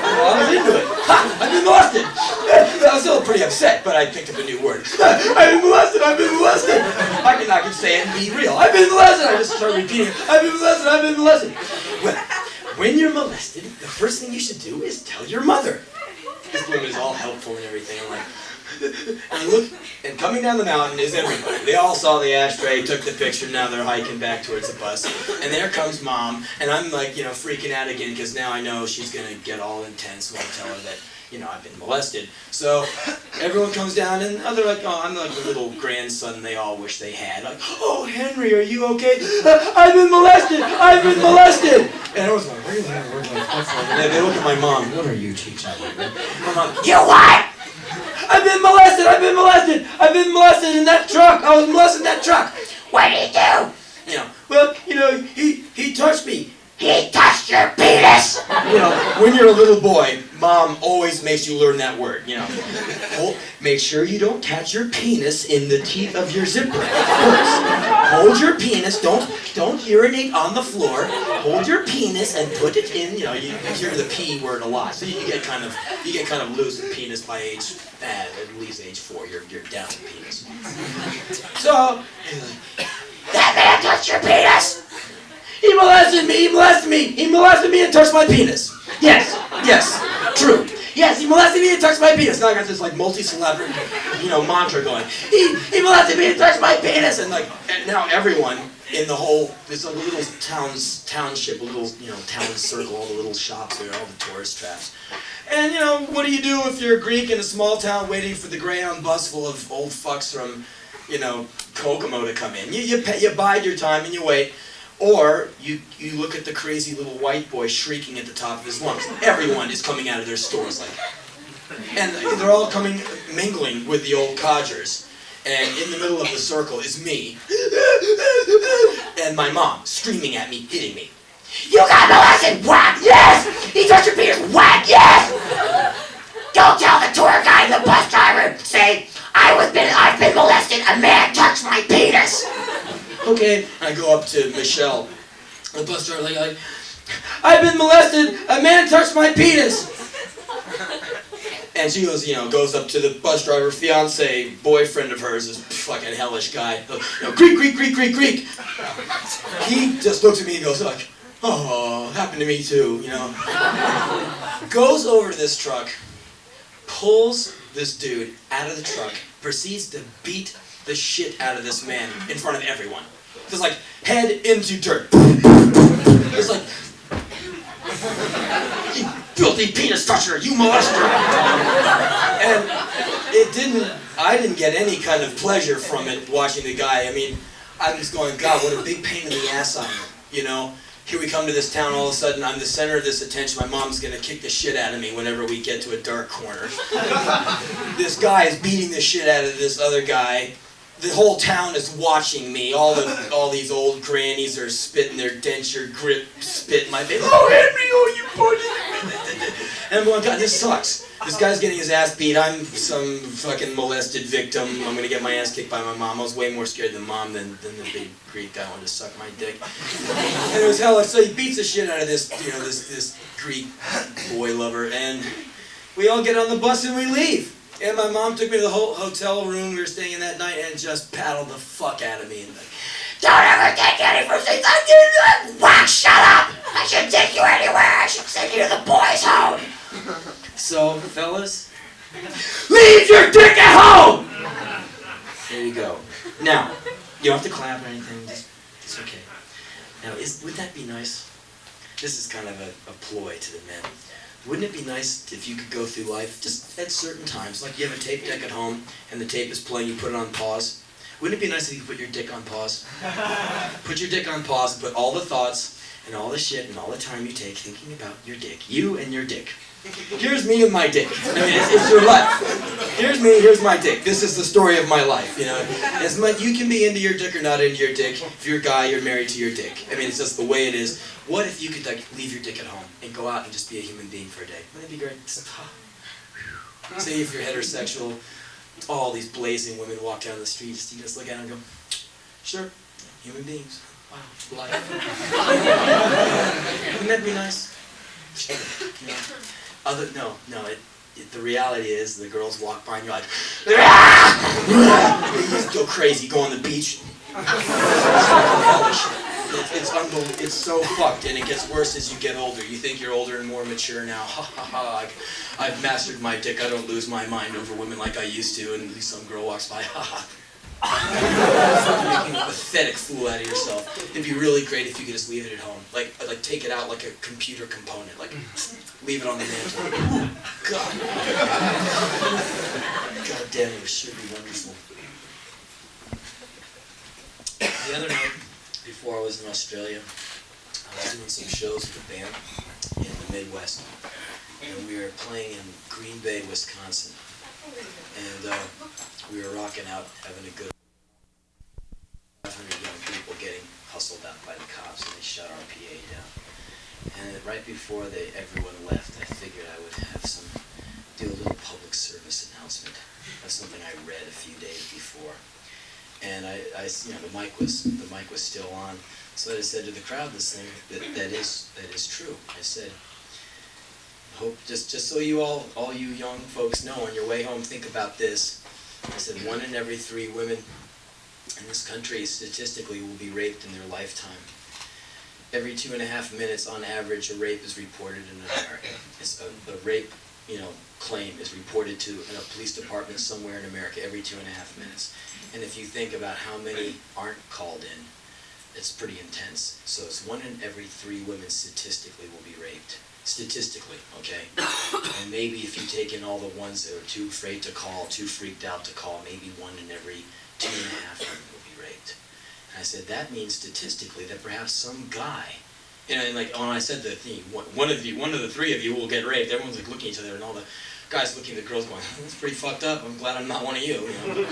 Well, I was into it. Ha! I've been molested. I was still pretty upset, but I picked up a new word. I've been molested. I've been molested. I can say it and be real. I've been molested. I just started repeating it. I've been molested. I've been molested. Well, when you're molested, the first thing you should do is tell your mother. This woman is all helpful and everything. I'm like, and look, and coming down the mountain is everybody. They all saw the ashtray, took the picture, now they're hiking back towards the bus. And there comes Mom, and I'm like, you know, freaking out again, because now I know she's going to get all intense when I tell her that, you know, I've been molested. So everyone comes down, and they're like, oh, I'm like the little grandson they all wish they had. Like, "Oh, Henry, are you okay?" "I've been molested! I've been molested!" And everyone's like, "Really?" And they look at my mom. "What are you teaching me?" My mom, "You what?" "I've been molested! I've been molested! I've been molested in that truck! I was molested in that truck!" What did he do? You know, well, you know, he touched me. He touched your penis. You know, when you're a little boy, Mom always makes you learn that word, you know. Make sure you don't catch your penis in the teeth of your zipper. Hold your penis, don't urinate on the floor. Hold your penis and put it in, you know, you hear the P word a lot. So you get kind of loose with penis by age, at least age 4, you're down with penis. So, That man touched your penis. he molested me, he molested me and touched my penis. Yes, true. Yes, he molested me and touched my penis. Now I got this like multi-syllabic, you know, mantra going. He molested me and touched my penis, and now everyone in the whole, it's a little township, a little, you know, town circle, all the little shops there, all the tourist traps. And you know, what do you do if you're a Greek in a small town waiting for the Greyhound bus full of old fucks from, you know, Kokomo to come in? You bide your time and you wait. Or you look at the crazy little white boy shrieking at the top of his lungs. Everyone is coming out of their stores like that. And they're all mingling with the old codgers. And in the middle of the circle is me. And my mom screaming at me, hitting me. You got molested. Whack. Yes. He touched your penis. Whack. Yes. Don't tell the tour guide and the bus driver. Say, I've been molested. A man touched my penis. Okay, I go up to Michelle, the bus driver, like, "I've been molested, a man touched my penis." And she goes, you know, goes up to the bus driver, fiance, boyfriend of hers, this fucking hellish guy, you know, Greek. He just looks at me and goes like, "Oh, happened to me too," you know. Goes over to this truck, pulls this dude out of the truck, proceeds to beat the shit out of this man in front of everyone. Just like head into dirt. It's like, "You filthy penis toucher, you molester!" And I didn't get any kind of pleasure from it watching the guy. I mean, I was going, God, what a big pain in the ass I am, you know? Here we come to this town, all of a sudden I'm the center of this attention. My mom's gonna kick the shit out of me whenever we get to a dark corner. This guy is beating the shit out of this other guy. The whole town is watching me. All these old grannies are spitting their denture grip spit in my face. "Oh, Henry, oh, you poor..." And I'm going, God, this sucks. This guy's getting his ass beat. I'm some fucking molested victim. I'm gonna get my ass kicked by my mom. I was way more scared than Mom than the big Greek guy wanted to suck my dick. And it was hell. So he beats the shit out of this, you know, this Greek boy lover, and we all get on the bus and we leave. And my mom took me to the whole hotel room we were staying in that night and just paddled the fuck out of me. And like, Don't ever take any first things I do. Whack, shut up. I should take you anywhere. I should send you to the boys' home. So, fellas, Leave your dick at home! There you go. Now, you don't have to clap or anything. It's okay. Now, would that be nice? This is kind of a ploy to the men. Wouldn't it be nice if you could go through life just at certain times, like you have a tape deck at home and the tape is playing, you put it on pause? Wouldn't it be nice if you could put your dick on pause? Put your dick on pause and put all the thoughts and all the shit and all the time you take thinking about your dick. You and your dick. Here's me and my dick. I mean, it's your life. Here's me, here's my dick. This is the story of my life, you know. As much you can be into your dick or not into your dick. If you're a guy, you're married to your dick. I mean, it's just the way it is. What if you could like leave your dick at home and go out and just be a human being for a day? Wouldn't that be great? Say if you're heterosexual, all these blazing women walk down the street, you just look at them and go, sure, human beings. Wow, life. Wouldn't that be nice? You know, the reality is the girls walk by and you're like, you just go crazy, go on the beach. It's so fucked, and it gets worse as you get older. You think you're older and more mature now. Ha ha ha, I've mastered my dick. I don't lose my mind over women like I used to, and some girl walks by, ha ha. You're making a pathetic fool out of yourself. It'd be really great if you could just leave it at home. Like take it out like a computer component. Like, leave it on the mantle. God. God damn, it should be wonderful. The other night, before I was in Australia, I was doing some shows with a band in the Midwest. And we were playing in Green Bay, Wisconsin. And we were rocking out, having a good 500 young people getting hustled out by the cops, and they shut our PA down. And right before everyone left, I figured I would do a little public service announcement of something I read a few days before. And the mic was still on, so I said to the crowd this thing that is true. I said, hope just so you all you young folks know, on your way home, think about this. I said 1 in every 3 women in this country statistically will be raped in their lifetime. Every 2.5 minutes, on average, a rape is reported in America. It's a rape, claim is reported to in a police department somewhere in America every 2.5 minutes. And if you think about how many aren't called in, it's pretty intense. So it's 1 in every 3 women statistically will be raped. Statistically, okay? And maybe if you take in all the ones that are too afraid to call, too freaked out to call, maybe 1 in every 2.5 women will be raped. And I said, that means statistically that perhaps some guy, and like when I said the thing, one of the 3 of you will get raped, everyone's like looking at each other, and all the guys looking at the girls going, that's pretty fucked up, I'm glad I'm not one of you, And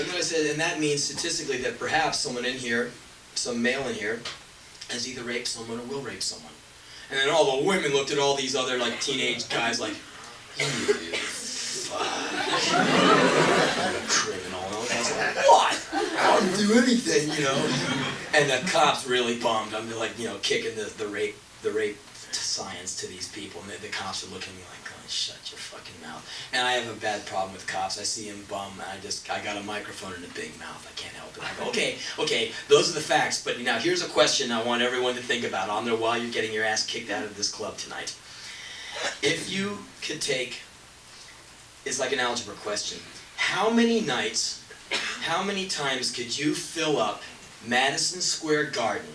then I said, and that means statistically that perhaps someone in here, some male in here, has either raped someone or will rape someone. And then all the women looked at all these other like teenage guys like, you fuck, criminal. And I was like, what? I don't do anything, And the cops really bummed. I'm like, kicking the rape science to these people, and the cops are looking at me like, oh, shut your fucking mouth. And I have a bad problem with cops. I see him bum, and I got a microphone and a big mouth. I can't help it. I go, okay, those are the facts. But now here's a question I want everyone to think about on there while you're getting your ass kicked out of this club tonight. If you could take, it's like an algebra question. How many times could you fill up Madison Square Garden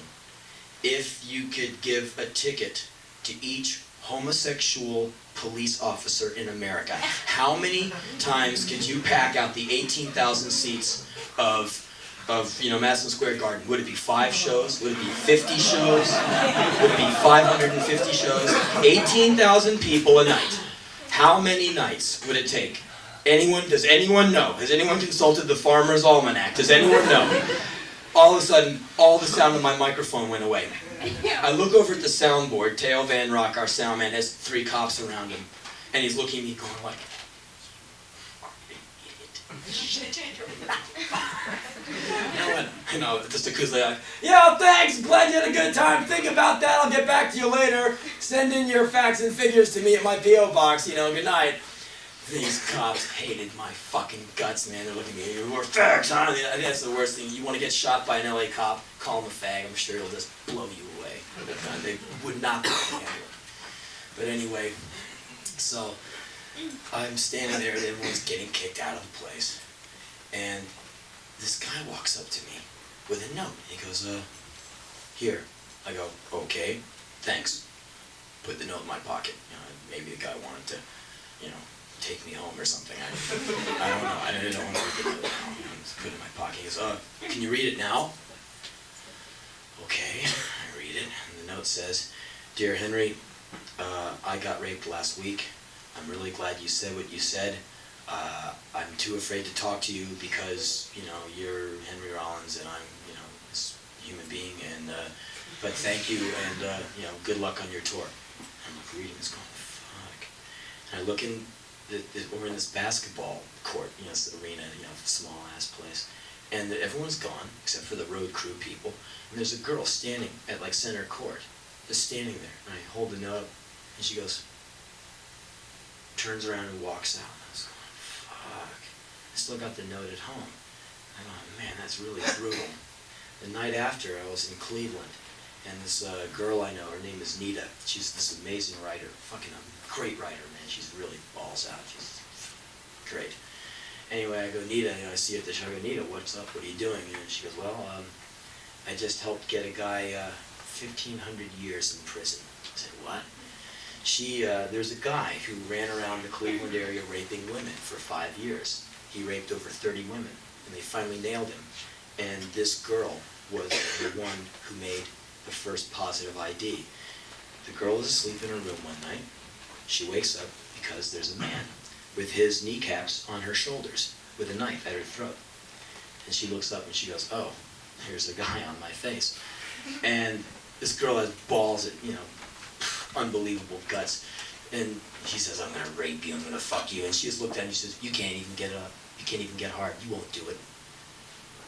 if you could give a ticket to each homosexual police officer in America? How many times could you pack out the 18,000 seats of Madison Square Garden? Would it be 5 shows? Would it be 50 shows? Would it be 550 shows? 18,000 people a night. How many nights would it take? Does anyone know? Has anyone consulted the Farmer's Almanac? Does anyone know? All of a sudden, all the sound of my microphone went away. I look over at the soundboard. Theo Van Rock, our sound man, has 3 cops around him. And he's looking at me going like, just a koozie like, yeah, thanks, glad you had a good time. Think about that, I'll get back to you later. Send in your facts and figures to me at my P.O. box, good night. These cops hated my fucking guts, man. They're looking at me, we're fags, huh? I think that's the worst thing. You want to get shot by an LA cop, call him a fag. I'm sure he'll just blow you away. They would not be able to handle it. But anyway, so I'm standing there and everyone's getting kicked out of the place. And this guy walks up to me with a note. He goes, here. I go, okay, thanks. Put the note in my pocket. You know, maybe the guy wanted to, you know, take me home or something. I don't know. I didn't know what to do. Just put it in my pocket. He goes, can you read it now? Okay, I read it. And the note says, Dear Henry, I got raped last week. I'm really glad you said what you said. I'm too afraid to talk to you because, you know, you're Henry Rollins and I'm, you know, this human being. And but thank you and, you know, good luck on your tour. I'm like reading this going, fuck. And I look in, we're in this basketball court, you know, this arena, you know, small ass place. And everyone's gone except for the road crew people. And there's a girl standing at like center court, just standing there. And I hold the note up and she goes, turns around and walks out. I was going, fuck. I still got the note at home. I go, man, that's really brutal. The night after, I was in Cleveland, and this girl I know, her name is Nita. She's this amazing writer, fucking a great writer, man. She's really balls out. She's great. Anyway, I go, Nita, you know, I see her at the show. I go, Nita, what's up? What are you doing? And she goes, well, I just helped get a guy 1,500 years in prison. I said, what? There's a guy who ran around the Cleveland area raping women for 5 years. He raped over 30 women, and they finally nailed him. And this girl was the one who made the first positive ID. The girl is asleep in her room one night. She wakes up because there's a man with his kneecaps on her shoulders with a knife at her throat. And she looks up and she goes, oh, here's the guy on my face. And this girl has balls at, you know, unbelievable guts. And she says, I'm gonna rape you, I'm gonna fuck you. And she just looked at him and she says, you can't even get up, you can't even get hard, you won't do it.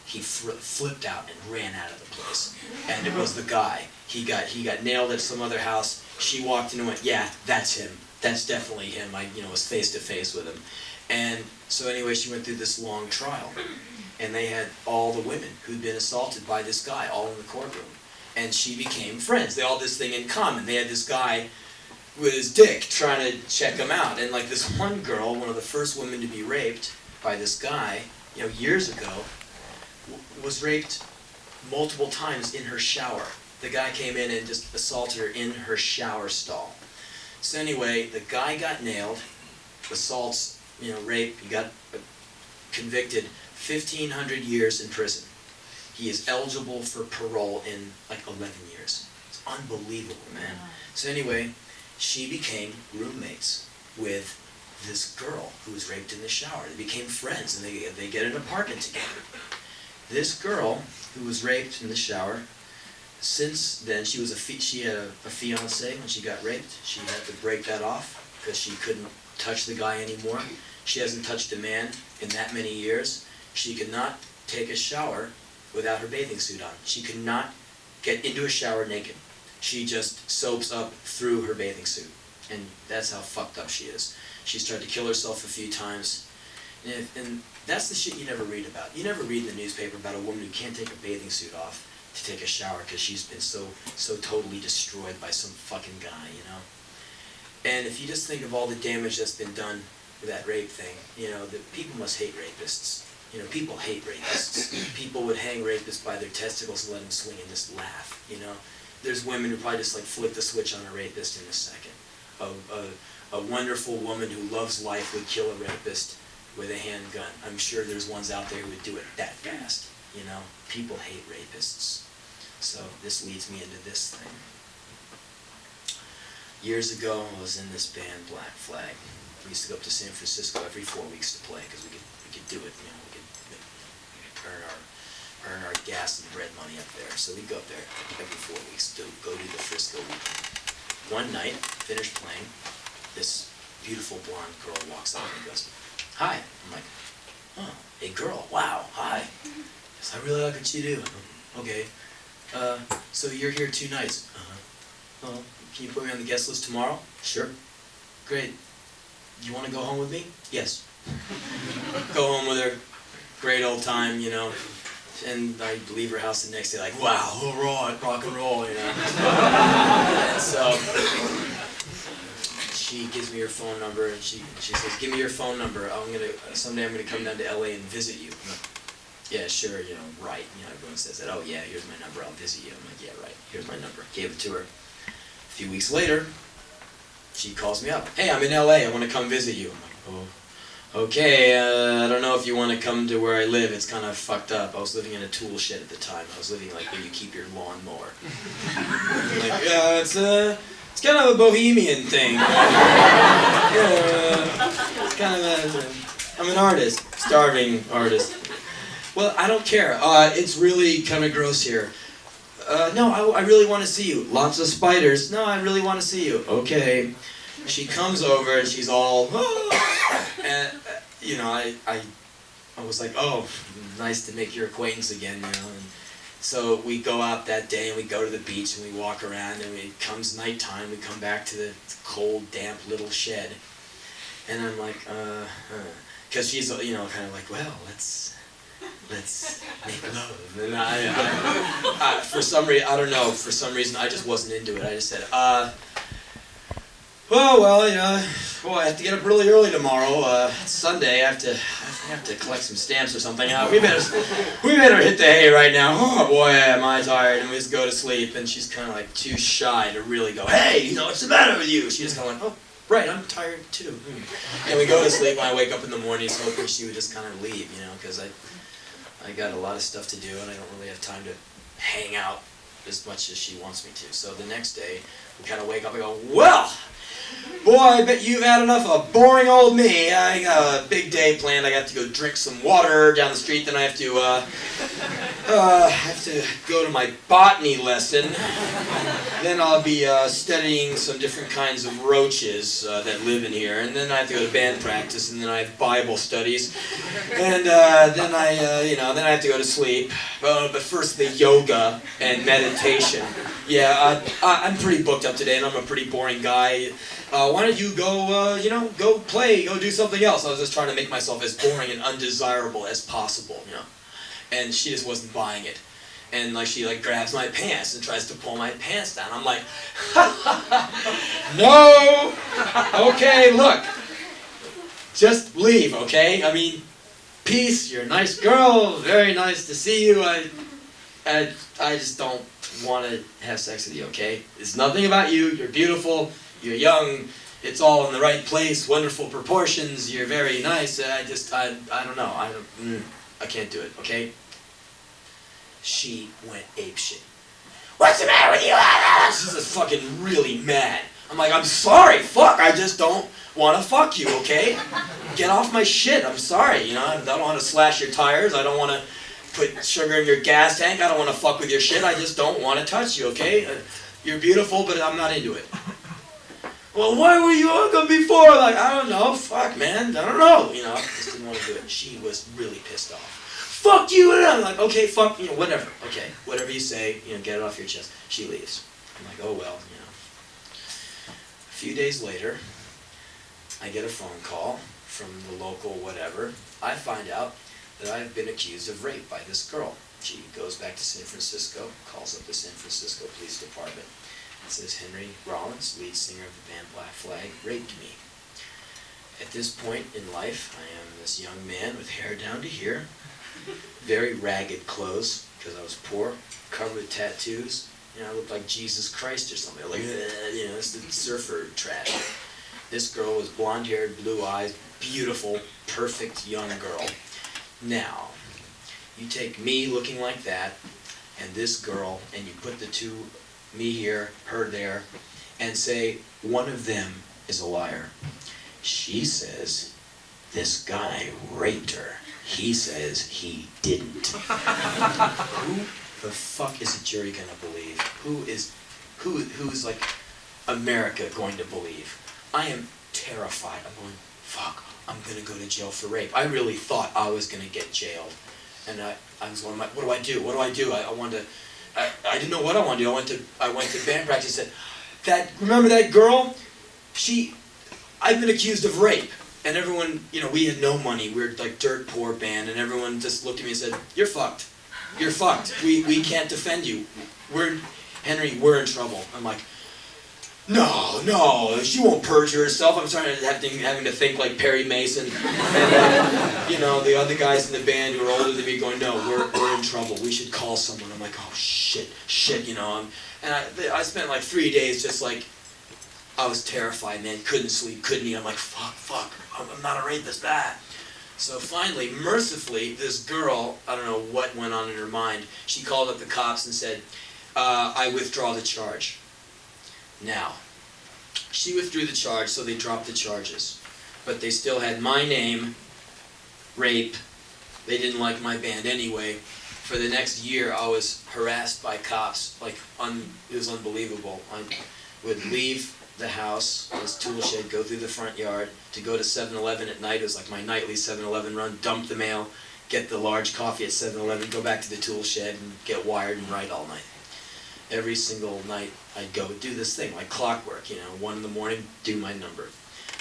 He flipped out and ran out of the place. And it was the guy. He got nailed at some other house. She walked in and went, yeah, that's him. That's definitely him. I, you know, was face to face with him. And so anyway, she went through this long trial. And they had all the women who'd been assaulted by this guy all in the courtroom. And she became friends. They all had this thing in common. They had this guy with his dick trying to check him out. And like this one girl, one of the first women to be raped by this guy, you know, years ago, was raped multiple times in her shower. The guy came in and just assaulted her in her shower stall. So anyway, the guy got nailed, assaults, you know, rape, he got convicted, 1,500 years in prison. He is eligible for parole in like 11 years. It's unbelievable, man. So anyway, she became roommates with this girl who was raped in the shower. They became friends and they get an apartment together. This girl who was raped in the shower, since then she had a fiance when she got raped. She had to break that off because she couldn't touch the guy anymore. She hasn't touched a man in that many years. She could not take a shower without her bathing suit on. She could not get into a shower naked. She just soaps up through her bathing suit. And that's how fucked up she is. She's tried to kill herself a few times. And that's the shit you never read about. You never read in the newspaper about a woman who can't take a bathing suit off to take a shower because she's been so totally destroyed by some fucking guy, you know? And if you just think of all the damage that's been done with that rape thing, you know, the people must hate rapists. You know, people hate rapists. People would hang rapists by their testicles and let them swing and just laugh, you know? There's women who probably just like flip the switch on a rapist in a second. A wonderful woman who loves life would kill a rapist with a handgun. I'm sure there's ones out there who would do it that fast, you know? People hate rapists. So this leads me into this thing. Years ago, I was in this band, Black Flag. We used to go up to San Francisco every 4 weeks to play because we could do it, you know, we could earn our gas and bread money up there. So we go up there every 4 weeks to go do the Frisco weekend. One night, finished playing, this beautiful blonde girl walks up and goes, hi. I'm like, oh, hey girl, wow, hi. Yes, I really like what you do. Okay, so you're here 2 nights. Well, can you put me on the guest list tomorrow? Sure. Great. You want to go home with me? Yes. Go home with her. Great old time, you know. And I leave her house the next day like, wow, all right, rock and roll, you know. And so she gives me her phone number, and she says, "Give me your phone number. Someday I'm gonna come down to LA and visit you." I'm like, "Yeah, sure, right." Everyone says that. "Oh yeah, here's my number. I'll visit you." I'm like, "Yeah, right. Here's my number." Gave it to her. A few weeks later, she calls me up. "Hey, I'm in LA. I want to come visit you." I'm like, "Oh, okay. I don't know if you want to come to where I live. It's kind of fucked up." I was living in a tool shed at the time. I was living like where you keep your lawnmower. I'm like, "Yeah, it's kind of a bohemian thing. It's kind of I'm an artist, starving artist." "Well, I don't care. It's really kind of gross here." "No, I really want to see you." "Lots of spiders." "No, I really want to see you." "Okay." She comes over and she's all, and I was like, "Oh, nice to make your acquaintance again," And so we go out that day and we go to the beach and we walk around, and it comes nighttime. We come back to the cold, damp little shed, and I'm like, because she's kind of like, "Well, let's make love." And I for some reason, I don't know, for some reason I just wasn't into it. I just said, well, I have to get up really early tomorrow. It's Sunday. I have to collect some stamps or something. We better hit the hay right now. Oh boy, am I tired. And we just go to sleep. And she's kind of like too shy to really go, "Hey, what's the matter with you?" She's just kind of like, "Oh, right, I'm tired too." And we go to sleep. And I wake up in the morning hoping she would just kind of leave, because I got a lot of stuff to do and I don't really have time to hang out as much as she wants me to. So the next day, we kind of wake up and go, "Well, boy, I bet you've had enough of boring old me. I got a big day planned. I got to go drink some water down the street. Then I have to go to my botany lesson. Then I'll be studying some different kinds of roaches that live in here. And then I have to go to band practice. And then I have Bible studies. And then I have to go to sleep. But first the yoga and meditation. Yeah, I'm pretty booked up today, and I'm a pretty boring guy. Why don't you go play, go do something else?" I was just trying to make myself as boring and undesirable as possible, And she just wasn't buying it. And she grabs my pants and tries to pull my pants down. I'm like, "No! Okay, look. Just leave, okay? I mean, peace, you're a nice girl, very nice to see you. I just don't want to have sex with you, okay? It's nothing about you. You're beautiful. You're young. It's all in the right place. Wonderful proportions. You're very nice. I don't know. I can't do it, okay?" She went apeshit. "What's the matter with you?" She's just fucking really mad. I'm like, "I'm sorry. Fuck. I just don't want to fuck you, okay? Get off my shit. I'm sorry. I don't want to slash your tires. I don't want to put sugar in your gas tank. I don't want to fuck with your shit. I just don't want to touch you, okay? You're beautiful, but I'm not into it." "Well, why were you ugly before?" Like, "I don't know. Fuck, man. I don't know." I just didn't want to do it. She was really pissed off. "Fuck you!" And I'm like, "Okay, fuck, whatever. Okay, whatever you say, get it off your chest." She leaves. I'm like, "Oh, well, A few days later, I get a phone call from the local whatever. I find out that I've been accused of rape by this girl. She goes back to San Francisco, calls up the San Francisco Police Department, and says, "Henry Rollins, lead singer of the band Black Flag, raped me." At this point in life, I am this young man with hair down to here, very ragged clothes, because I was poor, covered with tattoos. I looked like Jesus Christ or something, like, it's the surfer trash. This girl was blonde-haired, blue eyes, beautiful, perfect young girl. Now, you take me looking like that, and this girl, and you put the two, me here, her there, and say, one of them is a liar. She says, this guy raped her. He says he didn't. Who the fuck is a jury gonna believe? Who's like America going to believe? I am terrified. I'm going, fuck, I'm gonna go to jail for rape. I really thought I was gonna get jailed. And I was going, what do I do? What do I do? I didn't know what I wanted to do. I went to band practice and said, remember that girl? I've been accused of rape. And everyone, we had no money. We were like dirt poor band, and everyone just looked at me and said, you're fucked. You're fucked. We can't defend you. Henry, we're in trouble. I'm like, No, she won't perjure herself. I'm starting to having to think like Perry Mason. And you know, the other guys in the band who are older than me going, no, we're in trouble. We should call someone. I'm like, oh shit, you know. And I spent like 3 days just like, I was terrified, man. Couldn't sleep, couldn't eat. I'm like, fuck, I'm not a rapist, bad. So finally, mercifully, this girl, I don't know what went on in her mind, she called up the cops and said, I withdraw the charge. Now, she withdrew the charge, so they dropped the charges. But they still had my name, rape. They didn't like my band anyway. For the next year, I was harassed by cops. Like, it was unbelievable. I would leave the house, this tool shed, go through the front yard, to go to 7-Eleven at night. It was like my nightly 7-Eleven run, dump the mail, get the large coffee at 7-Eleven, go back to the tool shed, and get wired and write all night. Every single night I'd go do this thing, like clockwork, you know, 1 in the morning, do my number.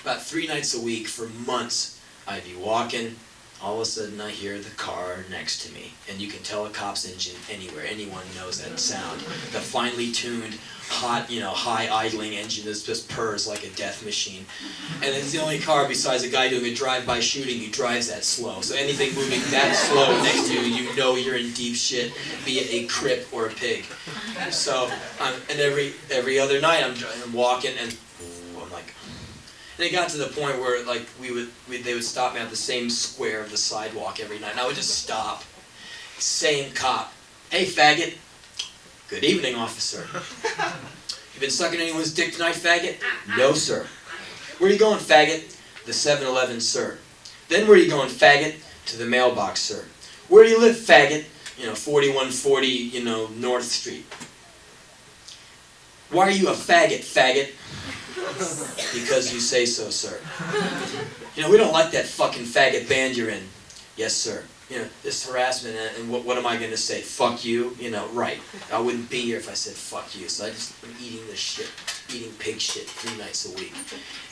About 3 nights a week for months, I'd be walking, all of a sudden I hear the car next to me, and you can tell a cop's engine anywhere. Anyone knows that sound. The finely tuned, hot, you know, high idling engine that just purrs like a death machine. And it's the only car besides a guy doing a drive-by shooting who drives that slow. So anything moving that slow next to you, you know you're in deep shit, be it a crip or a pig. So, and every other night I'm walking and I'm like, and it got to the point where like they would stop me at the same square of the sidewalk every night, and I would just stop. Same cop. Hey, faggot. Good evening, officer. You been sucking anyone's dick tonight, faggot? No, sir. Where are you going, faggot? The 7-Eleven, sir. Then where are you going, faggot? To the mailbox, sir. Where do you live, faggot? You know, 4140, you know, North Street. Why are you a faggot, faggot? Because you say so, sir. You know, we don't like that fucking faggot band you're in. Yes, sir. You know, this harassment, and what am I going to say? Fuck you? You know, right. I wouldn't be here if I said fuck you. So I just am eating this shit, eating pig shit 3 nights a week.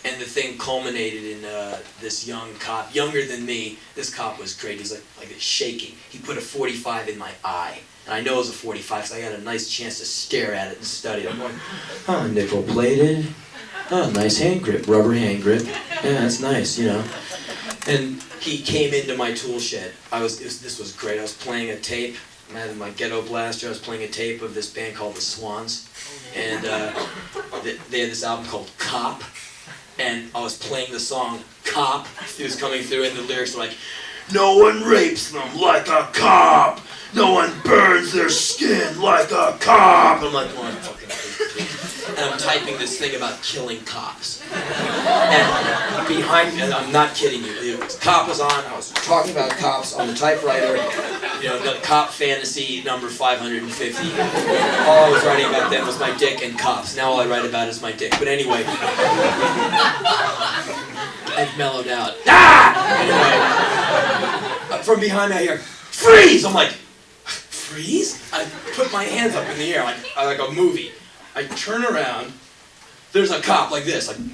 And the thing culminated in this young cop, younger than me. This cop was great. He's like shaking. He put a 45 in my eye. And I know it was a 45 because I got a nice chance to stare at it and study it. I'm going, oh, nickel plated. Oh, nice hand grip, rubber hand grip. Yeah, that's nice, you know. And he came into my tool shed. This was great. I was playing a tape. I had my ghetto blaster. I was playing a tape of this band called the Swans, and they had this album called Cop. And I was playing the song Cop. It was coming through, and the lyrics were like, "No one rapes them like a cop. No one burns their skin like a cop." I'm like, oh, fucking please. And I'm typing this thing about killing cops. And behind me, and I'm not kidding you, the cop was on, I was talking about cops on the typewriter, you know, the cop fantasy number 550. All I was writing about then was my dick and cops. Now all I write about is my dick. But anyway, I've mellowed out. Anyway, from behind me I hear, "Freeze!" I'm like, freeze? I put my hands up in the air like a movie. I turn around, there's a cop like this, like, and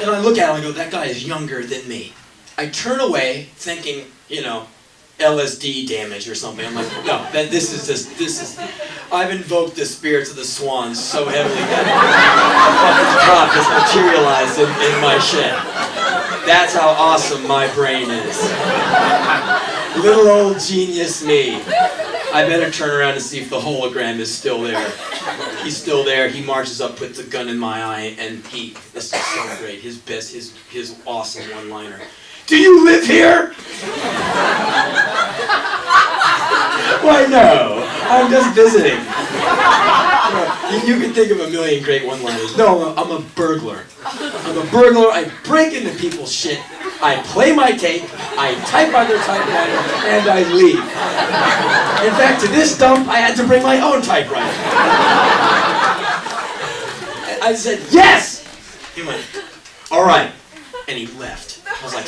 I look at him and I go, that guy is younger than me. I turn away thinking, you know, LSD damage or something. I'm like, no, this is, I've invoked the spirits of the Swans so heavily that a fucking cop has materialized in my shed. That's how awesome my brain is. Little old genius me. I better turn around and see if the hologram is still there. He's still there. He marches up, puts a gun in my eye, and this is so great. His awesome one-liner. "Do you live here?" Why no, I'm just visiting. You can think of a million great one-liners. No, I'm a burglar. I'm a burglar. I break into people's shit. I play my tape, I type on their typewriter, and I leave. In fact, to this dump, I had to bring my own typewriter. I said, yes! He went, all right. And he left. I was like,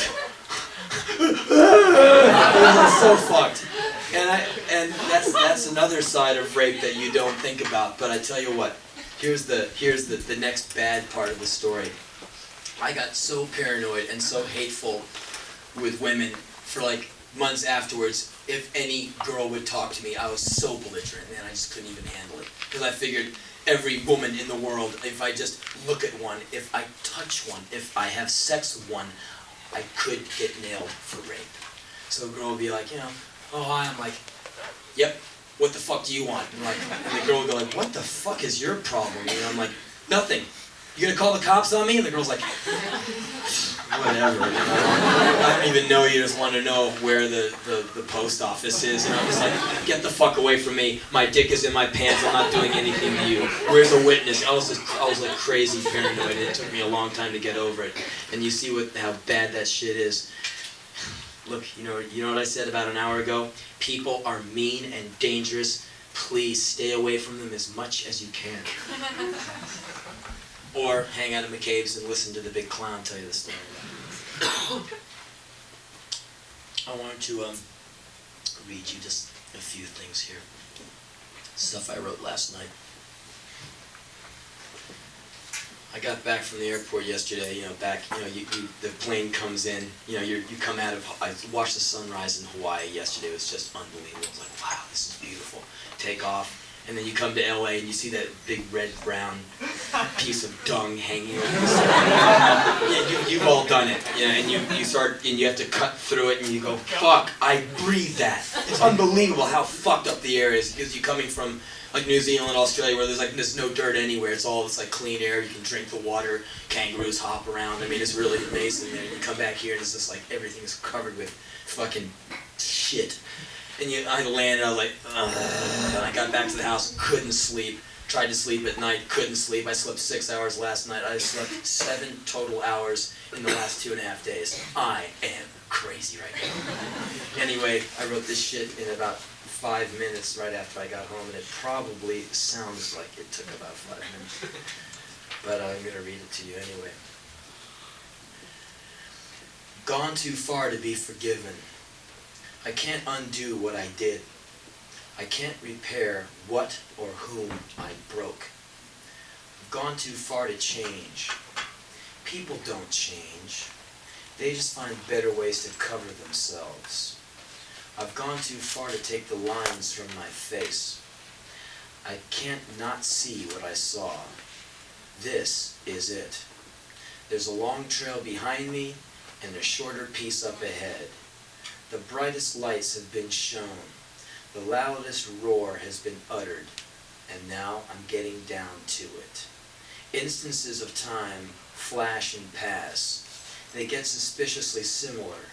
it was so fucked. And that's another side of rape that you don't think about. But I tell you what, here's the next bad part of the story. I got so paranoid and so hateful with women for like months afterwards. If any girl would talk to me, I was so belligerent, man, I just couldn't even handle it. Because I figured every woman in the world, if I just look at one, if I touch one, if I have sex with one, I could get nailed for rape. So a girl would be like, you know, oh hi, I'm like, yep, what the fuck do you want? And the girl would go like, what the fuck is your problem? And I'm like, nothing. You gonna call the cops on me? And the girl's like, whatever. You know? I don't even know you, just want to know where the post office is. And I'm just like, get the fuck away from me. My dick is in my pants. I'm not doing anything to you. Where's the witness? I was like crazy paranoid. It took me a long time to get over it. And you see how bad that shit is. Look, you know what I said about an hour ago? People are mean and dangerous. Please stay away from them as much as you can. Or hang out at McCabes and listen to the big clown tell you the story. I wanted to read you just a few things here. Stuff I wrote last night. I got back from the airport yesterday. The plane comes in. You come out of. I watched the sunrise in Hawaii yesterday. It was just unbelievable. I was like, wow, this is beautiful. Take off. And then you come to LA and you see that big red-brown piece of dung hanging over the side. Yeah, you've all done it. Yeah, and you start, and you have to cut through it and you go, fuck, I breathe that. It's unbelievable how fucked up the air is, because you're coming from like New Zealand, Australia, where there's no dirt anywhere. It's all this like clean air. You can drink the water. Kangaroos hop around. I mean, it's really amazing there. You come back here and it's just like everything is covered with fucking shit. And I landed, I was like, ugh. And I got back to the house, couldn't sleep. Tried to sleep at night, couldn't sleep. I slept 6 hours last night. I slept 7 total hours in the last 2.5 days. I am crazy right now. Anyway, I wrote this shit in about 5 minutes right after I got home, and it probably sounds like it took about 5 minutes. But I'm going to read it to you anyway. Gone too far to be forgiven. I can't undo what I did. I can't repair what or whom I broke. I've gone too far to change. People don't change. They just find better ways to cover themselves. I've gone too far to take the lines from my face. I can't not see what I saw. This is it. There's a long trail behind me and a shorter piece up ahead. The brightest lights have been shown. The loudest roar has been uttered, and now I'm getting down to it. Instances of time flash and pass. They get suspiciously similar.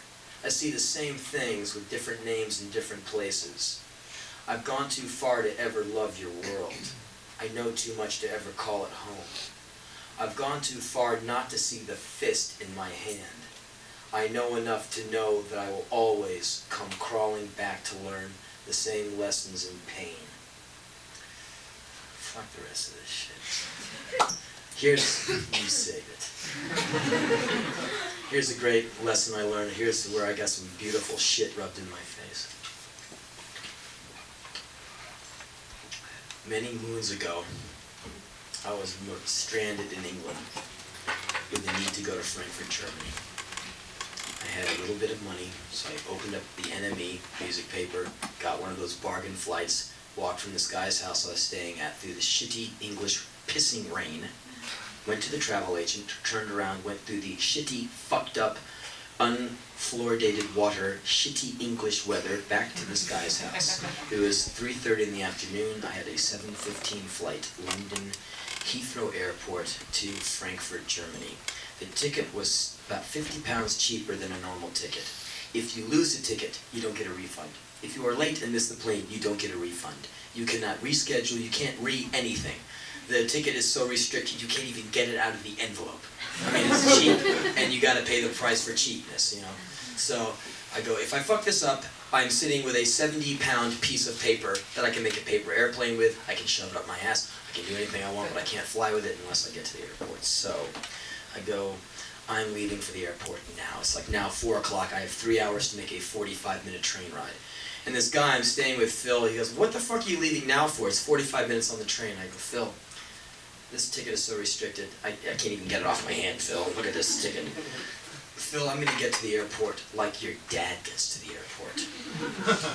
I see the same things with different names in different places. I've gone too far to ever love your world. I know too much to ever call it home. I've gone too far not to see the fist in my hand. I know enough to know that I will always come crawling back to learn the same lessons in pain. Fuck the rest of this shit. Here's, you save it. Here's a great lesson I learned. Here's where I got some beautiful shit rubbed in my face. Many moons ago, I was stranded in England with the need to go to Frankfurt, Germany. I had a little bit of money, so I opened up the NME music paper, got one of those bargain flights, walked from this guy's house I was staying at through the shitty English pissing rain, went to the travel agent, turned around, went through the shitty, fucked up, unfluoridated water, shitty English weather, back to this guy's house. It was 3:30 in the afternoon. I had a 7:15 flight, London Heathrow Airport to Frankfurt, Germany. The ticket was about £50 cheaper than a normal ticket. If you lose a ticket, you don't get a refund. If you are late and miss the plane, you don't get a refund. You cannot reschedule, you can't anything. The ticket is so restricted, you can't even get it out of the envelope. I mean, it's cheap, and you gotta pay the price for cheapness, you know. So I go, if I fuck this up, I'm sitting with a 70-pound piece of paper that I can make a paper airplane with. I can shove it up my ass. I can do anything I want, but I can't fly with it unless I get to the airport. So I go, I'm leaving for the airport now. It's like now 4 o'clock. I have 3 hours to make a 45-minute train ride. And this guy I'm staying with, Phil, he goes, what the fuck are you leaving now for? It's 45 minutes on the train. I go, Phil, this ticket is so restricted. I can't even get it off my hand, Phil. Look at this ticket. Phil, I'm gonna get to the airport like your dad gets to the airport.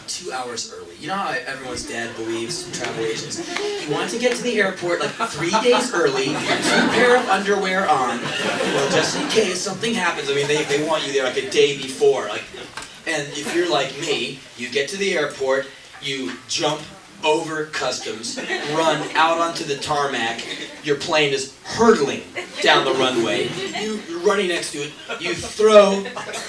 2 hours early. You know how everyone's dad believes, travel agents? You want to get to the airport like 3 days early, 2 pair of underwear on, just in case something happens. I mean, they want you there like a day before. And if you're like me, you get to the airport, you jump over customs, run out onto the tarmac, your plane is hurtling down the runway, you're running next to it, you throw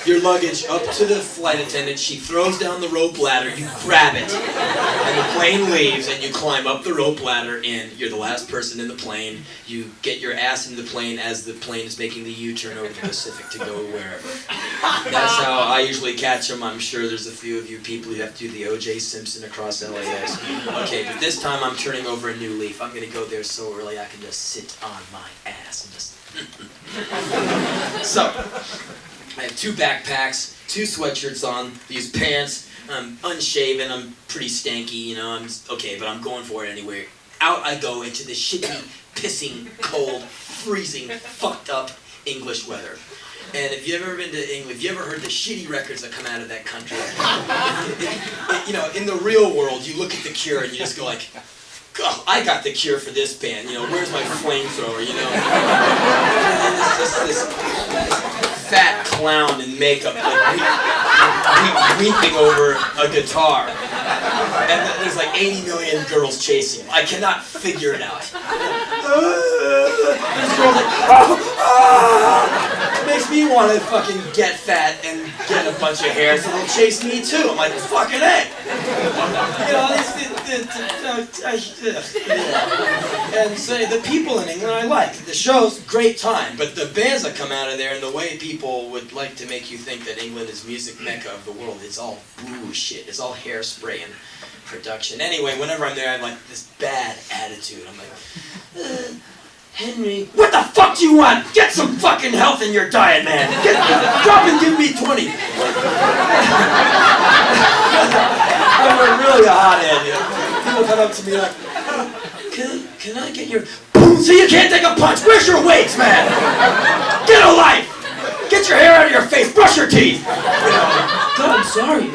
your luggage up to the flight attendant, she throws down the rope ladder, you grab it, and the plane leaves, and you climb up the rope ladder, and you're the last person in the plane, you get your ass in the plane as the plane is making the U-turn over the Pacific to go wherever. That's how I usually catch them. I'm sure there's a few of you people who have to do the O.J. Simpson across LAX. Okay, but this time I'm turning over a new leaf. I'm gonna go there so early I can just sit on my ass and just... So, I have 2 backpacks, 2 sweatshirts on, these pants, I'm unshaven, I'm pretty stanky, okay, but I'm going for it anyway. Out I go into the shitty, pissing, cold, freezing, fucked up English weather. And if you've ever been to England, if you ever heard the shitty records that come out of that country, in the real world, you look at The Cure and you just go like, God, I got the cure for this band, where's my flamethrower, And it's just this fat clown in makeup, weeping over a guitar. And there's like 80 million girls chasing him. I cannot figure it out. This girl's like, it makes me want to fucking get fat and get a bunch of hair so they'll chase me too. I'm like, fucking A. And so the people in England I like. The show's great time, but the bands that come out of there and the way people would like to make you think that England is music mecca of the world, it's all bullshit. It's all hairspray and production. Anyway, whenever I'm there, I have like this bad attitude. I'm like, Henry, what the fuck do you want? Get some fucking health in your diet, man. Drop and give me 20. I'm really a hothead, People come up to me like, can I get your... Boom, so you can't take a punch. Where's your weights, man? Get a life. Get your hair out of your face. Brush your teeth. God, I'm sorry.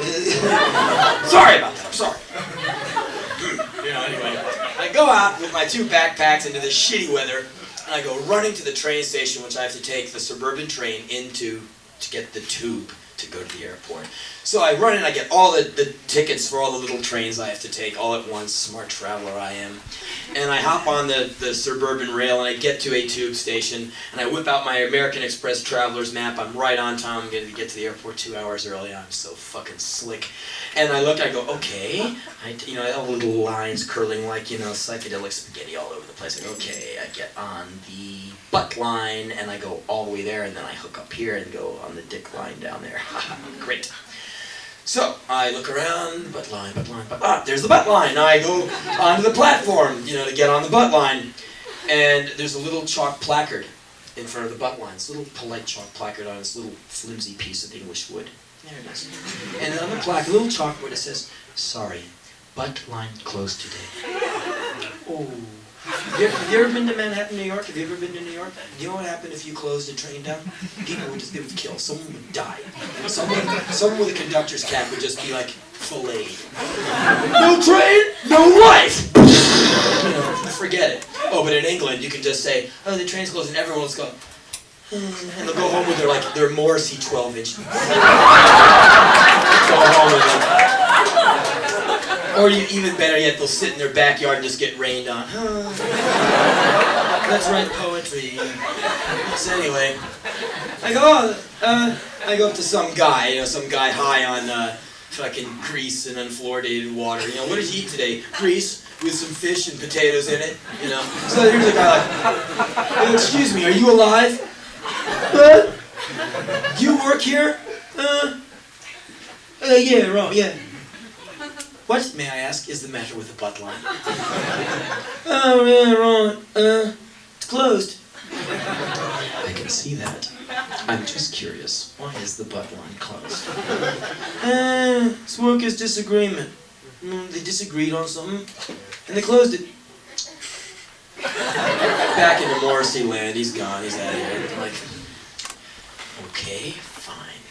Sorry about that. I'm sorry. Anyway, I go out with my 2 backpacks into this shitty weather, and I go running to the train station, which I have to take the suburban train into to get the tube to go to the airport. So I run in, I get all the tickets for all the little trains I have to take all at once, smart traveler I am. And I hop on the suburban rail and I get to a tube station and I whip out my American Express Traveler's map. I'm right on time, I'm going to get to the airport 2 hours early. I'm so fucking slick. And I look, I go, okay. All the little lines curling like, psychedelic spaghetti all over the place. I go, okay, I get on the butt line and I go all the way there and then I hook up here and go on the dick line down there. Great. So, I look around, butt line, there's the butt line. Now I go onto the platform, to get on the butt line. And there's a little chalk placard in front of the butt line. This little polite chalk placard on this little flimsy piece of English wood. There it is. And on the plaque, a little chalkboard that says, sorry, butt line closed today. Oh. Have you ever been to Manhattan, New York? Have you ever been to New York? Do you know what happened if you closed a train down? People would just, they would kill. Someone would die. Someone with a conductor's cap would just be like, filleted. No train, no life! Forget it. Oh, but in England, you can just say, oh, the train's closed, and everyone will just go, and they'll go home with their Morrissey 12-inch. Go home with them. Or even better yet, they'll sit in their backyard and just get rained on. Let's write poetry. So anyway, I go up to some guy high on fucking grease and unfluoridated water. What did you eat today? Grease with some fish and potatoes in it. So here's a guy like, excuse me, are you alive? Do you work here? Yeah, wrong, yeah. What, may I ask, is the matter with the butt line? Oh, yeah, wrong. It's closed. I can see that. I'm just curious. Why is the butt line closed? It's workers' disagreement. They disagreed on something, and they closed it. Back into Morrissey land. He's gone. He's out of here. I'm like, Okay, fine.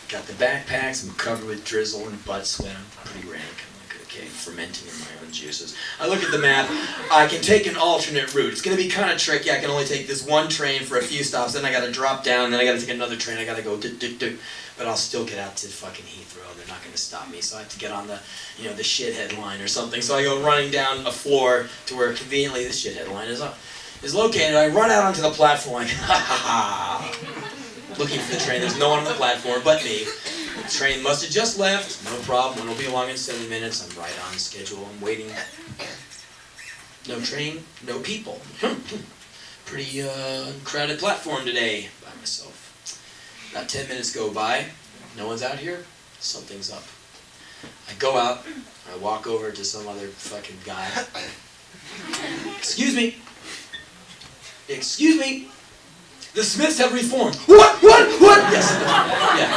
Got the backpacks, I'm covered with drizzle and butt sweat, I'm pretty rank. I'm like, okay, fermenting in my own juices. I look at the map, I can take an alternate route. It's gonna be kind of tricky, I can only take this one train for a few stops, then I gotta drop down, then I gotta take another train, I gotta go do. But I'll still get out to fucking Heathrow, they're not gonna stop me, so I have to get on the, you know, the shithead line or something. So I go running down a floor to where conveniently the shithead line is located. I run out onto the platform like, ha ha ha, looking for the train. There's no one on the platform but me. The train must have just left, no problem, it'll be along in 70 minutes, I'm right on schedule, I'm waiting. No train, no people. Pretty crowded platform today by myself. About 10 minutes go by, no one's out here, something's up. I go out, I walk over to some other fucking guy. Excuse me. Excuse me. The Smiths have reformed. What? Yes. Yeah.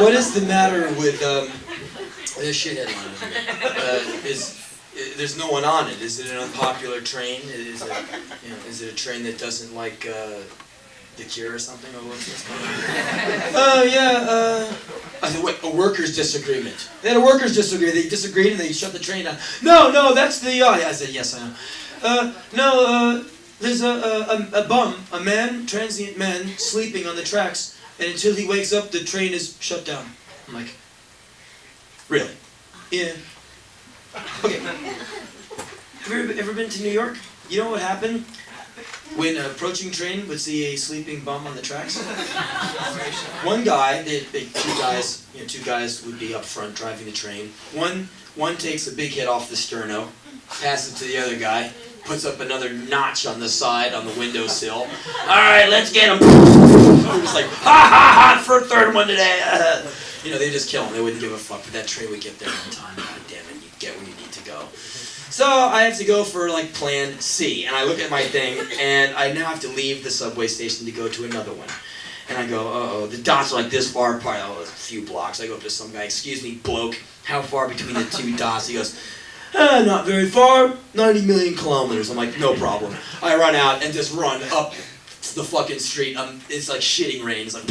What is the matter with this shithead line? There's no one on it. Is it an unpopular train? Is it a train that doesn't like The Cure or something? Or what's going on? I said, wait, a workers' disagreement. They had a workers' disagreement. They disagreed and they shut the train down. No, that's the. I said, yes, I know. There's a bum, a man, transient man, sleeping on the tracks, and until he wakes up, the train is shut down. I'm like, really? Yeah. Okay. Have you ever been to New York? You know what happened when an approaching train would see a sleeping bum on the tracks? One guy, two guys would be up front driving the train. One takes a big hit off the sterno, passes it to the other guy, puts up another notch on the side on the windowsill. All right, let's get him. It was like, ha, for a third one today. They just kill him. They wouldn't give a fuck, but that train would get there on time. God damn it, you get where you need to go. So I have to go for like plan C, and I look at my thing, and I now have to leave the subway station to go to another one. And I go, uh-oh, the dots are like this far apart, a few blocks. I go up to some guy, excuse me, bloke, how far between the two dots? He goes, not very far, 90 million kilometers. I'm like, no problem. I run out and just run up the fucking street. It's like shitting rain. It's like,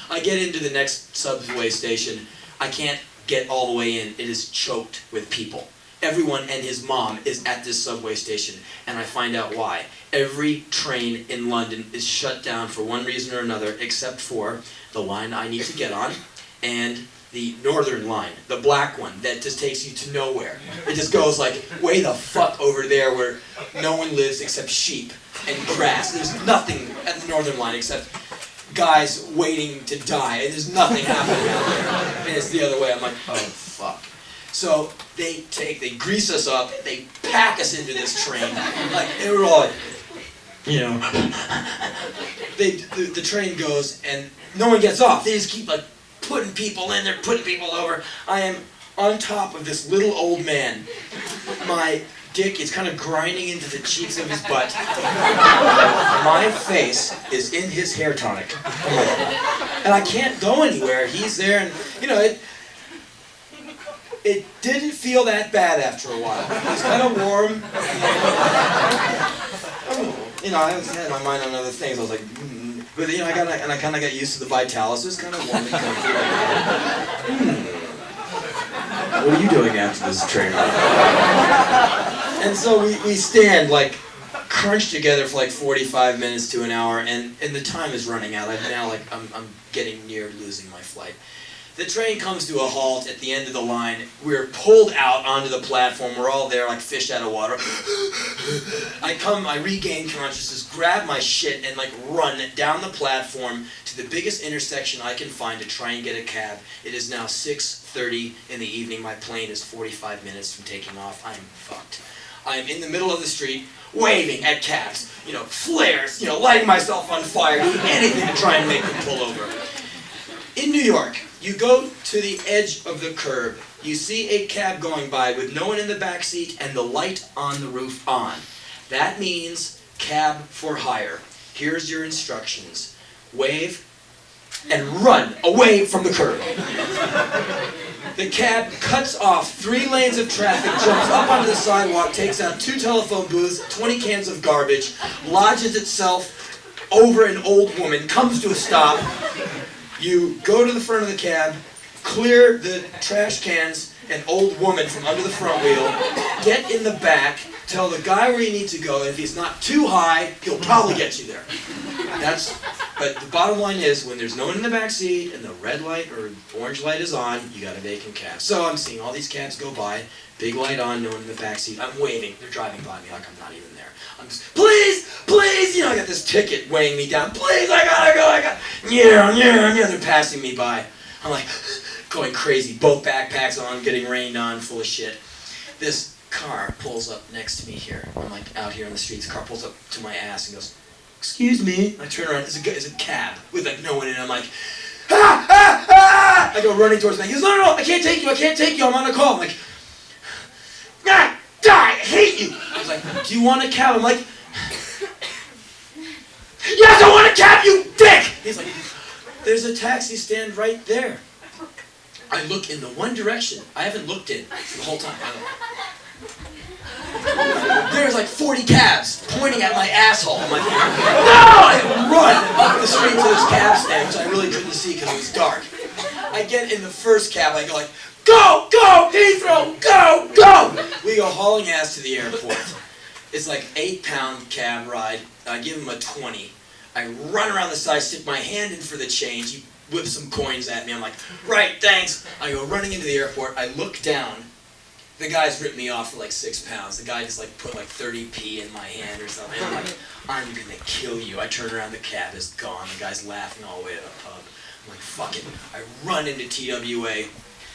I get into the next subway station. I can't get all the way in. It is choked with people. Everyone and his mom is at this subway station, and I find out why. Every train in London is shut down for one reason or another, except for the line I need to get on, and the northern line, the black one, that just takes you to nowhere. It just goes like way the fuck over there where no one lives except sheep and grass. There's nothing at the northern line except guys waiting to die, and there's nothing happening out there. And it's the other way. I'm like, oh fuck. So they grease us up, they pack us into this train, like, they were all like, the train goes and no one gets off. They just keep like putting people in, they're putting people over. I am on top of this little old man. My dick is kind of grinding into the cheeks of his butt. My face is in his hair tonic. And I can't go anywhere. He's there and, it didn't feel that bad after a while. It was kind of warm. I had my mind on other things. I was like, But I kind of got used to the Vitalis. It was kind of warm and comfy. What are you doing after this train ride? And so we stand like crunched together for like 45 minutes to an hour, and the time is running out. I'm getting near losing my flight. The train comes to a halt at the end of the line. We're pulled out onto the platform. We're all there like fish out of water. I regain consciousness, grab my shit, and like run down the platform to the biggest intersection I can find to try and get a cab. It is now 6:30 in the evening. My plane is 45 minutes from taking off. I am fucked. I am in the middle of the street, waving at cabs, flares, lighting myself on fire, doing anything to try and make them pull over. In New York, you go to the edge of the curb, you see a cab going by with no one in the back seat and the light on the roof on. That means cab for hire. Here's your instructions. Wave and run away from the curb. The cab cuts off 3 lanes of traffic, jumps up onto the sidewalk, takes out 2 telephone booths, 20 cans of garbage, lodges itself over an old woman, comes to a stop. You go to the front of the cab, clear the trash cans and old woman from under the front wheel, get in the back, tell the guy where you need to go, and if he's not too high, he'll probably get you there. But the bottom line is, when there's no one in the back seat and the red light or orange light is on, you got a vacant cab. So I'm seeing all these cabs go by, big light on, no one in the back seat. I'm waving, they're driving by me like I'm not even there. I'm just, please, please, you know, I got this ticket weighing me down. Please, I gotta go, yeah, they're passing me by. I'm like, going crazy, both backpacks on, getting rained on, full of shit. This car pulls up next to me here. I'm like out here on the street. The car pulls up to my ass and goes, excuse me. I turn around, it's a cab with like no one in it. I'm like, ah, ah, ah! I go running towards him. He goes, no, I can't take you, I'm on a call. I'm like, ah, I hate you. I was like, do you want a cab? I'm like, yes, I want a cab, you dick! He's like, there's a taxi stand right there. I look in the one direction I haven't looked in the whole time. There's like 40 cabs pointing at my asshole. I'm like, no! I run up the street to this cab stand, which I really couldn't see because it was dark. I get in the first cab, I go like, go, Heathrow, go! We go hauling ass to the airport. It's like 8-pound cab ride. I give him a 20. I run around the side, stick my hand in for the change. He whips some coins at me. I'm like, right, thanks. I go running into the airport. I look down. The guy's ripped me off for like 6 pounds. The guy just like put like 30p in my hand or something. I'm like, I'm gonna kill you. I turn around, the cab is gone. The guy's laughing all the way to the pub. I'm like, fuck it. I run into TWA.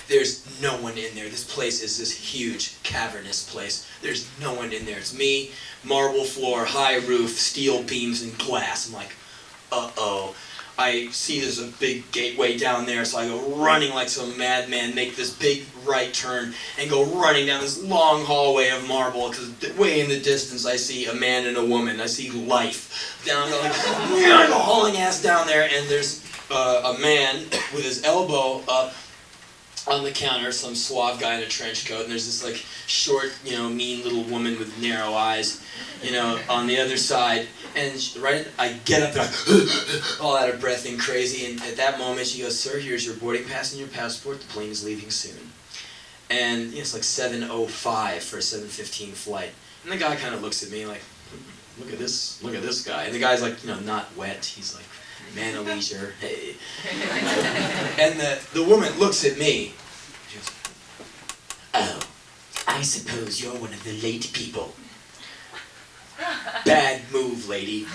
There's no one in there. This place is this huge, cavernous place. There's no one in there. It's me, marble floor, high roof, steel beams, and glass. I'm like, uh-oh. I see there's a big gateway down there, so I go running like some madman, make this big right turn, and go running down this long hallway of marble, because way in the distance I see a man and a woman. I see life. Down there, like, I go hauling ass down there, and there's a man with his elbow up on the counter, some suave guy in a trench coat, and there's this like short, mean little woman with narrow eyes, on the other side. And I get up there, all out of breath and crazy, and at that moment she goes, sir, here's your boarding pass and your passport, the plane is leaving soon. And it's like 7:05 for a 7:15 flight. And the guy kind of looks at me like, look at this guy. And the guy's like, not wet, he's like, man of leisure, hey. And the woman looks at me. She goes, oh, I suppose you're one of the late people. Bad move, lady.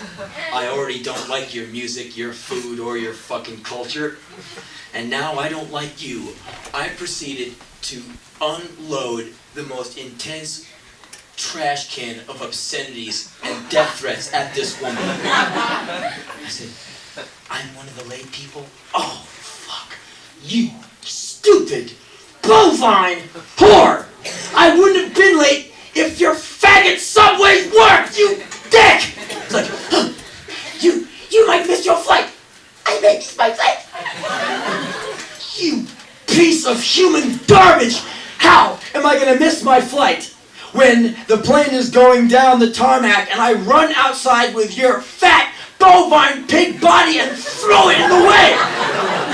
I already don't like your music, your food, or your fucking culture. And now I don't like you. I proceeded to unload the most intense trash can of obscenities and death threats at this woman. I said, I'm one of the late people? Oh, fuck. You stupid, bovine whore! I wouldn't have been late if your faggot subways worked, you dick! It's like, huh, you might miss your flight. I may miss my flight. You piece of human garbage! How am I gonna miss my flight when the plane is going down the tarmac and I run outside with your fat, bovine pig body and throw it in the way?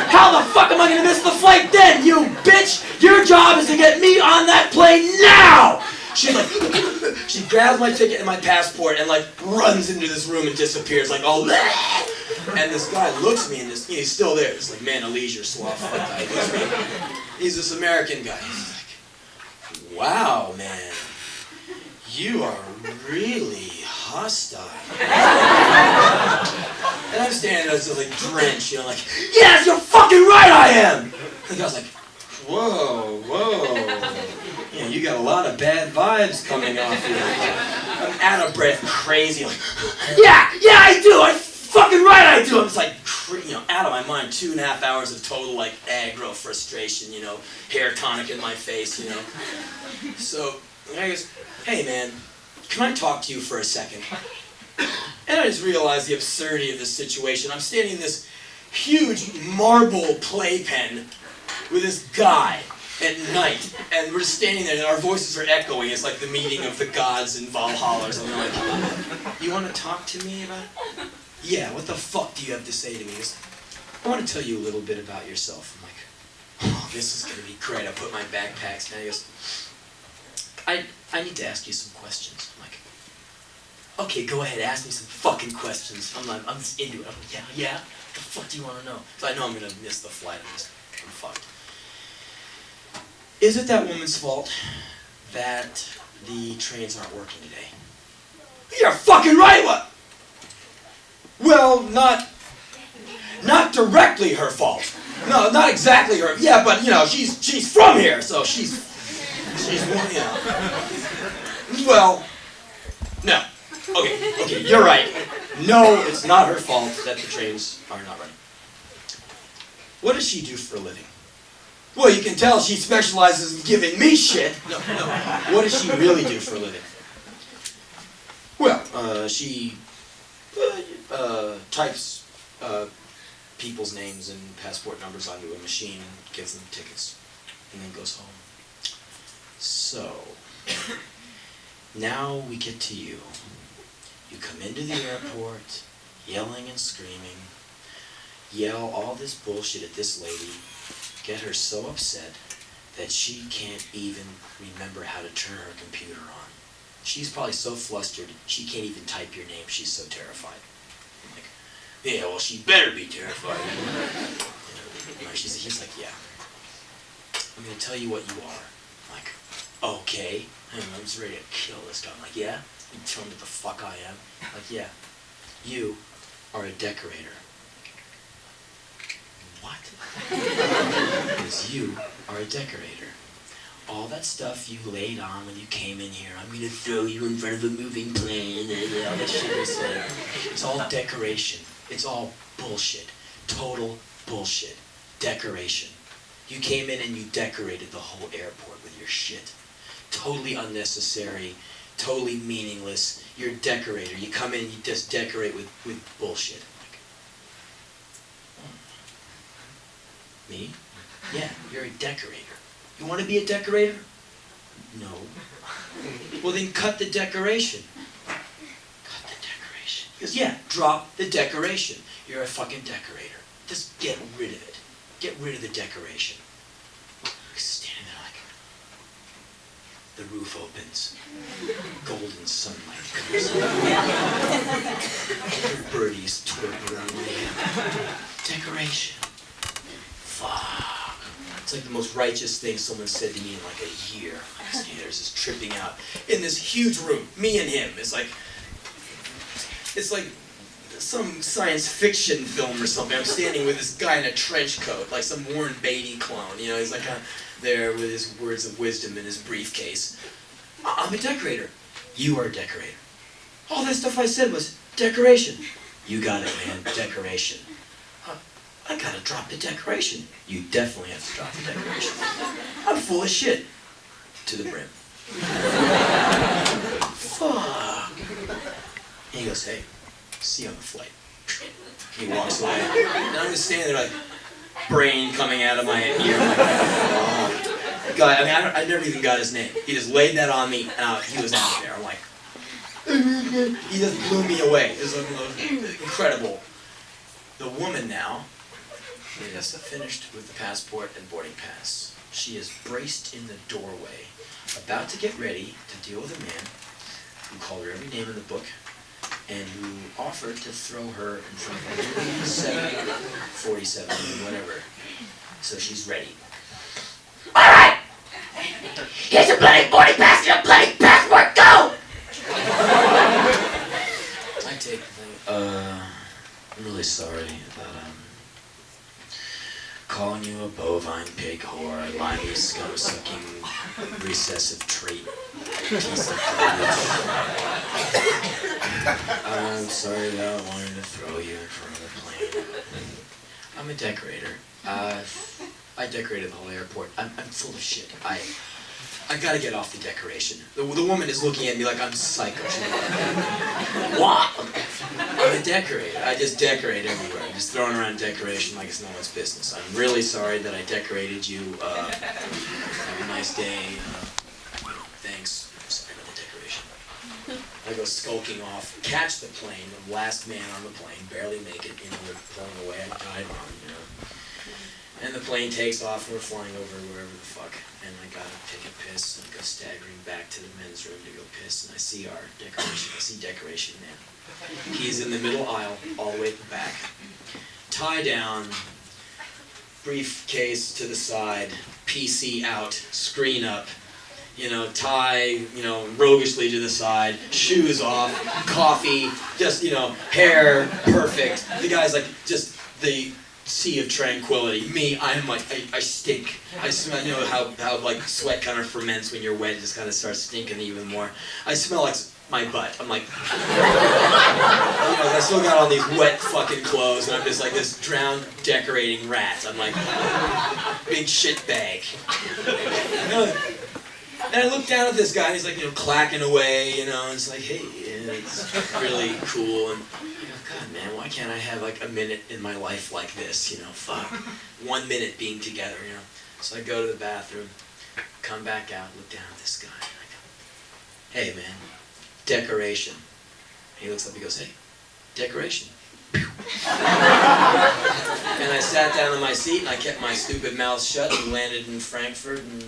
How the fuck am I gonna miss the flight then, you bitch? Your job is to get me on that plane now! She's like, she grabs my ticket and my passport and like runs into this room and disappears like all. And this guy looks at me and he's still there. It's like man of leisure, suave fuck guy. He looks at me. He's this American guy. He's like, wow, man, you are really hostile. And I'm standing there just like drenched, like, yes, you're fucking right, I am. And the guy's like, whoa. You got a lot of bad vibes coming off you. I'm out of breath, crazy. Like, yeah, I do. I fucking right, I do. I'm just like, out of my mind. 2.5 hours of total like aggro frustration. Hair tonic in my face. So I goes, hey man, can I talk to you for a second? And I just realized the absurdity of this situation. I'm standing in this huge marble playpen with this guy at night, and we're just standing there, and our voices are echoing. It's like the meeting of the gods in Valhalla or something. Like, you want to talk to me about it? yeah, what the fuck do you have to say to me? He goes, I want to tell you a little bit about yourself. I'm like, oh, this is going to be great. I put my backpacks down. He goes, I need to ask you some questions. I'm like, okay, go ahead, ask me some fucking questions. I'm just into it. I'm like, yeah, what the fuck do you want to know? So I know I'm going to miss the flight. I'm fucked. Is it that woman's fault that the trains aren't working today? You're fucking right, what? Well, not directly her fault. No, not exactly her. Yeah, but you know, she's from here, so she's you know. Well, no. Okay, you're right. No, it's not her fault that the trains are not running. What does she do for a living? Well, you can tell she specializes in giving me shit. No. What does she really do for a living? Well, she types people's names and passport numbers onto a machine and gives them tickets, and then goes home. So, now we get to you. You come into the airport, yelling and screaming, yell all this bullshit at this lady, get her so upset that she can't even remember how to turn her computer on. She's probably so flustered, she can't even type your name, she's so terrified. I'm like, yeah, well, she better be terrified. You know, he's like, yeah. I'm going to tell you what you are. I'm like, okay. I'm just ready to kill this guy. I'm like, yeah? You tell me what the fuck I am? I'm like, yeah. You are a decorator. What? Because you are a decorator. All that stuff you laid on when you came in here, I'm going to throw you in front of a moving plane, and all that shit you said. It's all decoration. It's all bullshit. Total bullshit. Decoration. You came in and you decorated the whole airport with your shit. Totally unnecessary, totally meaningless. You're a decorator. You come in and you just decorate with bullshit. Like, me? Yeah, you're a decorator. You want to be a decorator? No. Well, then cut the decoration. Cut the decoration. He goes, yeah, drop the decoration. You're a fucking decorator. Just get rid of it. Get rid of the decoration. Standing there like, the roof opens. Golden sunlight comes in. Birdies twerk around my head. Decoration. Fuck. It's like the most righteous thing someone said to me in like a year. There's this tripping out in this huge room. Me and him. It's like some science fiction film or something. I'm standing with this guy in a trench coat, like some Warren Beatty clone. You know, he's like there with his words of wisdom in his briefcase. I'm a decorator. You are a decorator. All that stuff I said was decoration. You got it, man. Decoration. I gotta drop the decoration. You definitely have to drop the decoration. I'm full of shit. To the brim. Fuck. And he goes, hey, see you on the flight. He walks away. And I'm just standing there like, brain coming out of my ear. Like, oh. God, I mean, I never even got his name. He just laid that on me, and he was out there. I'm like, he just blew me away. It was incredible. The woman now is finished with the passport and boarding pass. She is braced in the doorway, about to get ready to deal with a man who called her every name in the book and who offered to throw her in front of 47 or whatever. So she's ready. Alright! Here's a bloody boarding pass and a bloody passport, go! I take the thing. I'm really sorry about calling you a bovine pig whore, limey scum-sucking recessive trait piece of garbage. I'm sorry that I wanted to throw you in front of the plane. I'm a decorator. I decorated the whole airport. I'm full of shit. I gotta get off the decoration. The woman is looking at me like I'm psycho. What? I'm a decorator. I just decorate everywhere. I'm just throwing around decoration like it's no one's business. I'm really sorry that I decorated you. Have a nice day. Thanks. I'm sorry about the decoration. I go skulking off, catch the plane, the last man on the plane, barely make it, you know, they're pulling away, I dive on, you know. And the plane takes off and we're flying over wherever the fuck. And I gotta take a piss and I go staggering back to the men's room to go piss and I see our decoration, I see Decoration Man. He's in the middle aisle, all the way at the back. Tie down, briefcase to the side, PC out, screen up, you know, tie, you know, roguishly to the side, shoes off, coffee, just, you know, hair perfect. The guy's like just the sea of tranquility. Me, I'm like, I stink. I smell, you know how like sweat kind of ferments when you're wet, it just kind of starts stinking even more. I smell like my butt. I'm like, you know, I still got all these wet fucking clothes, and I'm just like this drowned decorating rat. I'm like, big shit bag. You know, and I look down at this guy, and he's like, you know, clacking away, you know, and it's like, hey, yeah, it's really cool. And I go, God, man, why can't I have like a minute in my life like this, you know, fuck. 1 minute being together, you know. So I go to the bathroom, come back out, look down at this guy, and I go, hey, man, Decoration. And he looks up, he goes, hey, Decoration. And I sat down in my seat and I kept my stupid mouth shut and landed in Frankfurt, and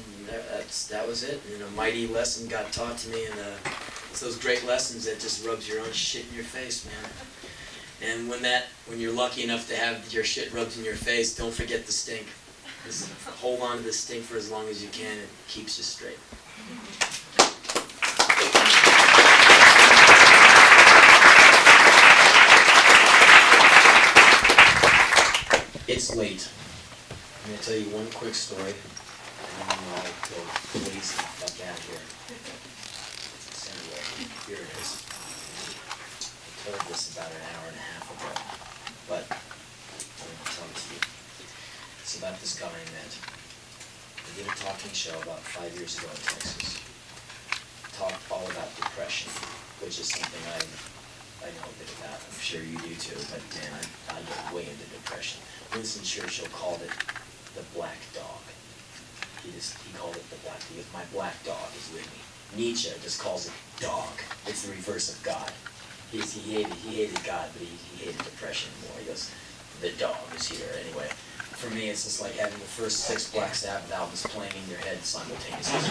that was it. And a mighty lesson got taught to me, and it's those great lessons that just rubs your own shit in your face, man. And when you're lucky enough to have your shit rubbed in your face, don't forget the stink. Just hold on to the stink for as long as you can. It keeps you straight. It's late. I'm going to tell you one quick story, and then I'll go blaze the fuck out of here. So anyway, here it is. I told this about an hour and a half ago, but I'm going to tell it to you. It's about this guy I met. I did a talking show about 5 years ago in Texas. Talked all about depression, which is something I know a bit about. I'm sure you do too, but man, I get way into depression. Winston Churchill called it the black dog. He called it the black. He goes, my black dog is with me. Nietzsche just calls it dog. It's the reverse of God. He hated God, but he hated depression more. He goes, the dog is here anyway. For me, it's just like having the first 6 Black Sabbath albums playing in your head simultaneously.